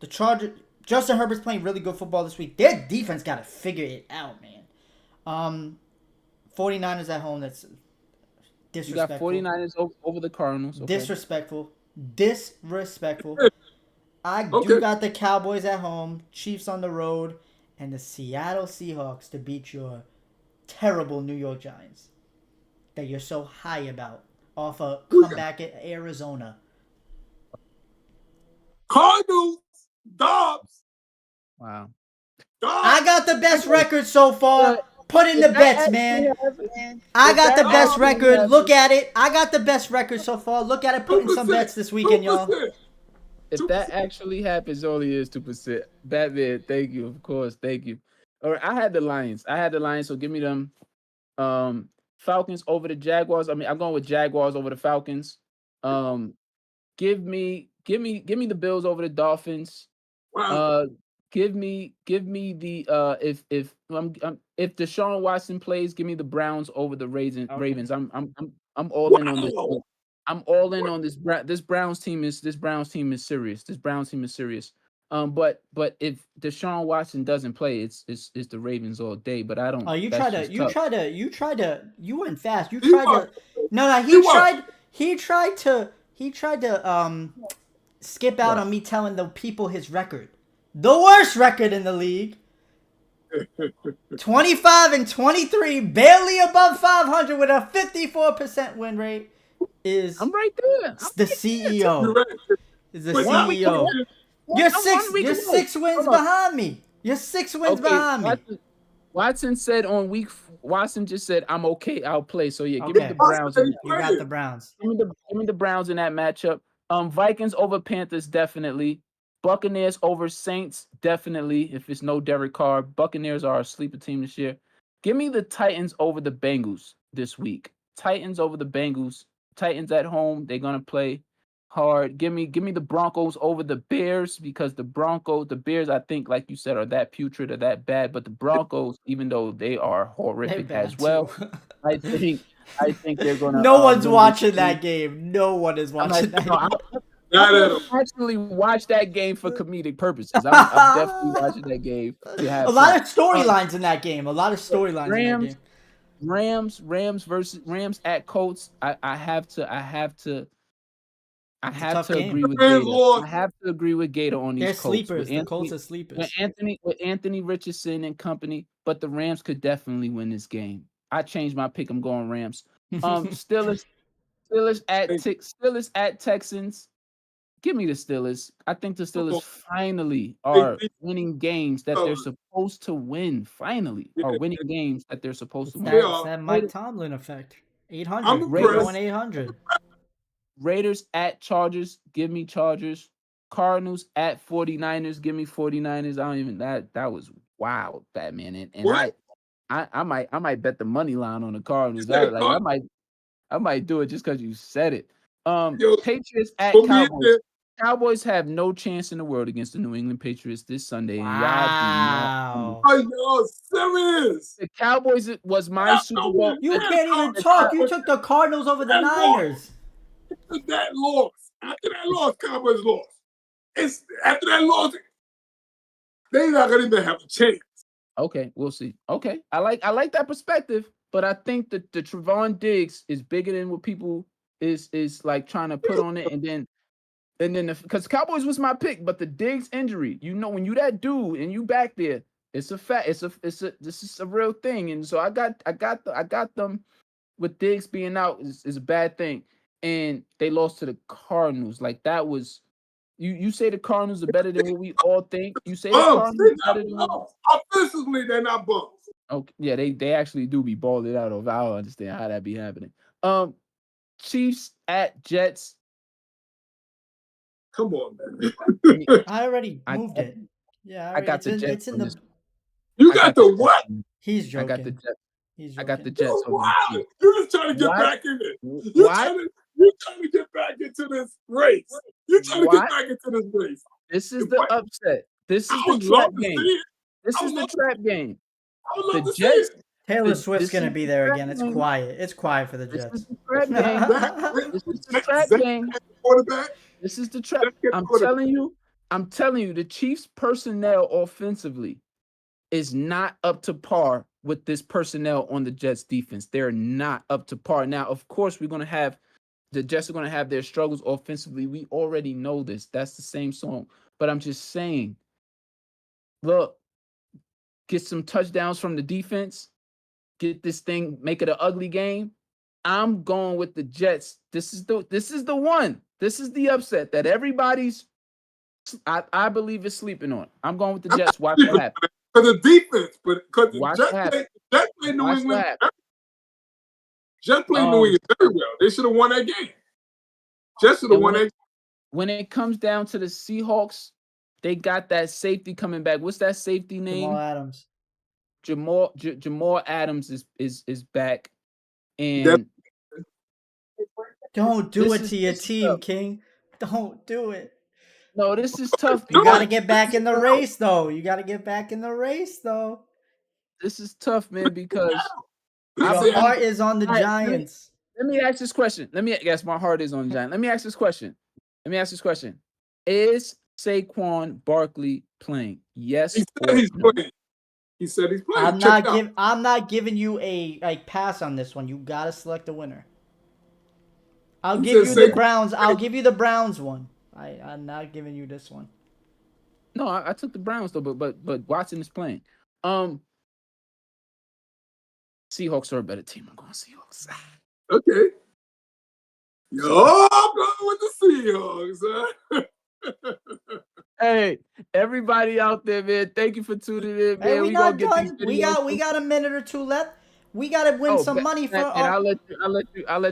The Chargers, Justin Herbert's playing really good football this week. Their defense got to figure it out, man. 49ers at home. That's disrespectful. You got 49ers over the Cardinals. Okay. Disrespectful. I do got the Cowboys at home, Chiefs on the road, and the Seattle Seahawks to beat your terrible New York Giants that you're so high about off a comeback at Arizona. Cardinals, Dobbs. Wow. I got the best record so far. Put in the bets, man. I got the best record. Look at it. I got the best record so far. Look at it. Put in some bets this weekend, y'all. If that actually happens, only is 2%. Batman, thank you. Of course, thank you. All right, I had the Lions, so give me them. Falcons over the Jaguars. I mean, I'm going with Jaguars over the Falcons. Give me the Bills over the Dolphins. Wow. Give me the if Deshaun Watson plays, give me the Browns over the Ravens. I'm all in on this. I'm all in on this. This Browns team is serious. But if Deshaun Watson doesn't play, it's the Ravens all day. But I don't. Oh, you went fast. He tried to skip out on me telling the people his record. The worst record in the league. 25-23, barely above 500 with a 54% win rate. I'm right there. The CEO. Is the CEO. You're 6 wins behind me. You're 6 wins behind me. Watson just said, I'm okay, I'll play. So yeah, give me the Browns. You got the Browns. Give me the Browns in that matchup. Vikings over Panthers, definitely. Buccaneers over Saints, definitely. If it's no Derek Carr, Buccaneers are a sleeper team this year. Give me the Titans over the Bengals this week. Titans over the Bengals. Titans at home, they're gonna play hard. Give me the Broncos over the Bears, because the Bears, I think, like you said, are that putrid or that bad. But the Broncos, even though they are horrific as well, I think they're gonna. No one's watching that game. No one is watching that game. I actually watch that game for comedic purposes. I'm definitely watching that game. A lot of storylines in that game. Rams at Colts. I have to agree with Gator. I have to agree with Gator on these They're Colts. sleepers. The Colts are sleepers. With Anthony Richardson and company, but the Rams could definitely win this game. I changed my pick. I'm going Rams. Steelers at Texans. Give me the Steelers. I think the Steelers finally are winning games that they're supposed to win. Finally, are winning games that they're supposed to win. It's that Mike Tomlin effect. 800. Raiders going 800. Raiders at Chargers. Give me Chargers. Cardinals at 49ers. Give me 49ers. I don't even that was wild, Batman. And I might bet the money line on the Cardinals. I might do it just because you said it. Patriots at Cowboys. Cowboys have no chance in the world against the New England Patriots this Sunday. Wow. Are you serious? The Cowboys was my Super Bowl. You can't even talk. You took the Cardinals over the Niners. after that loss, Cowboys lost. It's after that loss, they're not gonna even have a chance. Okay, we'll see. Okay, I like that perspective, but I think that the Trevon Diggs is bigger than what people is like trying to put on it, and then because Cowboys was my pick, but the Diggs injury, when you that dude and you back there, it's a fact. This is a real thing, and so I got them with Diggs being out is a bad thing, and they lost to the Cardinals. Like that was. You say the Cardinals are better than what we all think. You say the Cardinals are better than offensively, they're not bums. Okay, yeah, they actually do be balled out of. I don't understand how that be happening. Chiefs at Jets. Come on, man. I already moved it. Yeah, I got the Jets. It's in the. You got the what? He's joking. I got the Jets. He's joking. I got the Jets. Wow. You're just trying to get back in it. You're trying to get back into this race. You're trying to get back into this race. This is the upset. This is the trap game. This is the trap game. The Jets. Taylor Swift's gonna be there again. It's quiet. It's quiet for the Jets. This is the trap game. This is the trap game. This is the trap. I'm telling you, the Chiefs' personnel offensively is not up to par with this personnel on the Jets defense. They're not up to par. Now, of course, the Jets are going to have their struggles offensively. We already know this. That's the same song. But I'm just saying, look, get some touchdowns from the defense, get this thing, make it an ugly game. I'm going with the Jets. This is the one. This is the upset that everybody's, I believe, is sleeping on. I'm going with the Jets. Watch what happens. For the defense, but because the Jets play New England. Jets play New England very well. They should have won that game. Jets should have won that game. When it comes down to the Seahawks, they got that safety coming back. What's that safety name? Jamal Adams. Jamal Adams is back. And don't do it to your team, tough. King. Don't do it. No, this is tough. You got to get back in the race, though. This is tough, man, because your heart is on the Giants. Let me ask this question. My heart is on the Giants. Let me ask this question. Is Saquon Barkley playing? Yes. He said he's playing. He said he's playing. I'm not giving you a pass on this one. You got to select a winner. I'll give you the Browns. I'll give you the Browns one. I'm not giving you this one. No, I took the Browns though, but Watson is playing. Seahawks are a better team. I'm going Seahawks. Okay. Yo, I'm going with the Seahawks. Hey, everybody out there, man! Thank you for tuning in, man. Hey, we got a minute or two left. We gotta win some money for. I'll let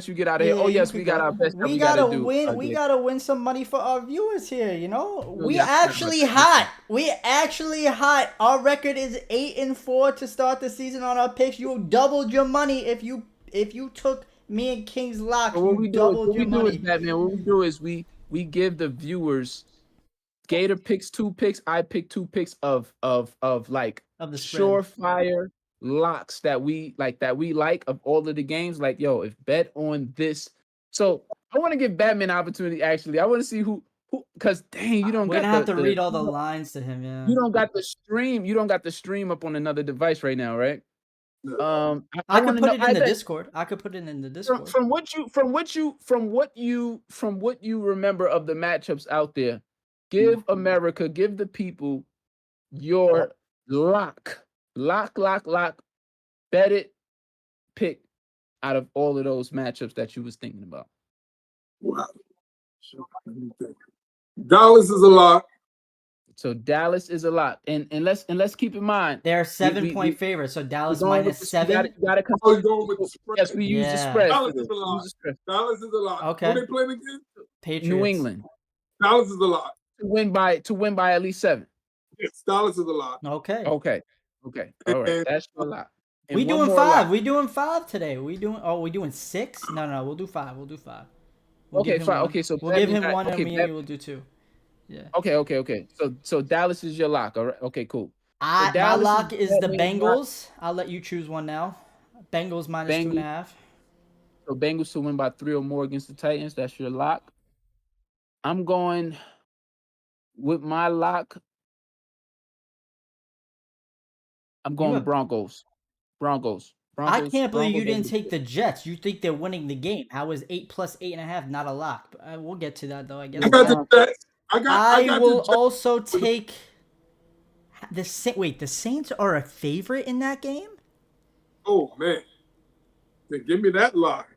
you get out of here. Oh yes, we got our best. We gotta win. We gotta win some money for our viewers here. You know, we actually hot. Our record is 8-4 to start the season on our picks. You doubled your money if you took me and King's lock. So what we do is we give the viewers. Gator picks 2 picks. I pick 2 picks of the surefire locks that we like of all of the games. Like, yo, if bet on this. So I want to give Batman an opportunity. Actually, I want to see who because dang, you don't. We're gonna have to read all the lines to him. Yeah. You don't got the stream. You don't got the stream up on another device right now, right? I could put it in the Discord. I could put it in the Discord. From what you remember of the matchups out there. Give America, give the people your lock, bet it, pick out of all of those matchups that you was thinking about. Wow. Dallas is a lock. So Dallas is a lock, and let's keep in mind they're 7-point favorites. So Dallas minus 7. You gotta go with the spread. Yes, we use the spread. Dallas is a lock. Okay. Who they playing again? Patriots. New England. Dallas is a lock. To win by at least 7. Yes, Dallas is a lot. Okay. All right. That's a lot. We doing 5. We doing 5 today. We doing 6? No, we'll do 5. We'll do 5. Okay, fine. Okay, so we'll give him 1 and me will do 2. Yeah. Okay. So Dallas is your lock. All right. Okay, cool. My lock is the Bengals. I'll let you choose one now. Bengals minus 2.5. So Bengals to win by 3 or more against the Titans. That's your lock. I'm going with my lock. I'm You going have- Broncos. Broncos. I can't believe you Broncos didn't over take the Jets. You think they're winning the game. How is 8 plus 8.5 not a lock? But, we'll get to that though. I guess. I got the Jets. I got will the Jets. also take the Wait, the Saints are a favorite in that game? Oh man, then give me that lock.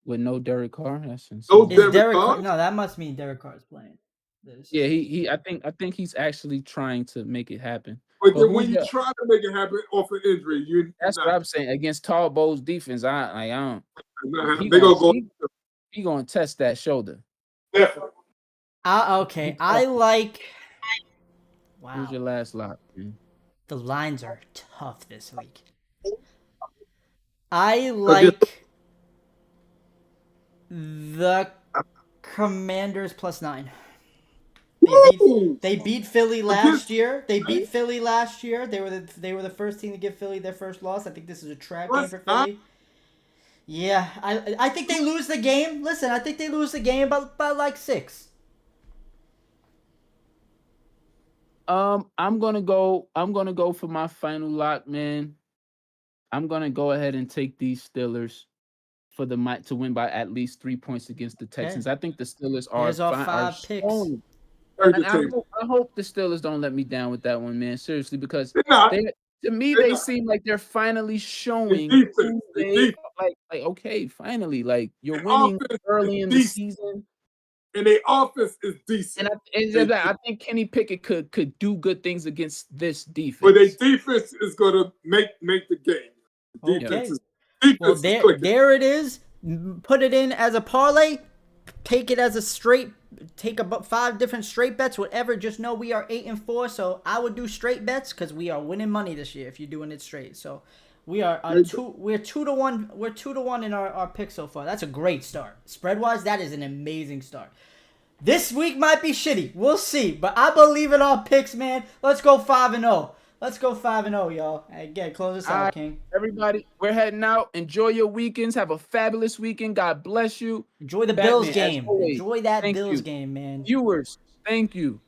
with no Derek Carr. That's insane. No Is Derek Derek Carr? Carr? No, that must mean Derek Carr is playing. Yeah, he. I think he's actually trying to make it happen. But But then who's when you the- try to make it happen off an injury, you're That's what not. I'm saying. Against Tall Bow's defense, I don't. He They gonna go. He gonna test that shoulder. Definitely. Okay, I like. Wow, Who's your last lock? Man? the lines are tough this week. I like the Commanders +9. They beat Philly last year. They were the first team to give Philly their first loss. I think this is a trap game for Philly. Yeah, I think they lose the game. Listen, I think they lose the game by like 6. I'm gonna go for my final lock, man. I'm gonna go ahead and take these Steelers for to win by at least 3 points against the Texans. I think the Steelers are There's our fine, 5 picks. And I hope the Steelers don't let me down with that one, man. Seriously, because to me they seem like they're finally showing who they like. Okay, finally, like you're winning early in the season, and their offense is decent. And I think Kenny Pickett could do good things against this defense. But their defense is gonna make the game. Okay. Well, there it is. Put it in as a parlay. Take it as a straight. Take about 5 different straight bets, whatever. Just know we are 8-4, so I would do straight bets because we are winning money this year if you're doing it straight. So we are we're 2-1. We're 2-1 in our pick so far. That's a great start. Spread wise, that is an amazing start. This week might be shitty. We'll see, but I believe in our picks, man. Let's go 5-0. Let's go 5-0, y'all. Again, close us out, King. Everybody, we're heading out. Enjoy your weekends. Have a fabulous weekend. God bless you. Enjoy the Bills game. Enjoy that Bills game, man. Viewers, thank you.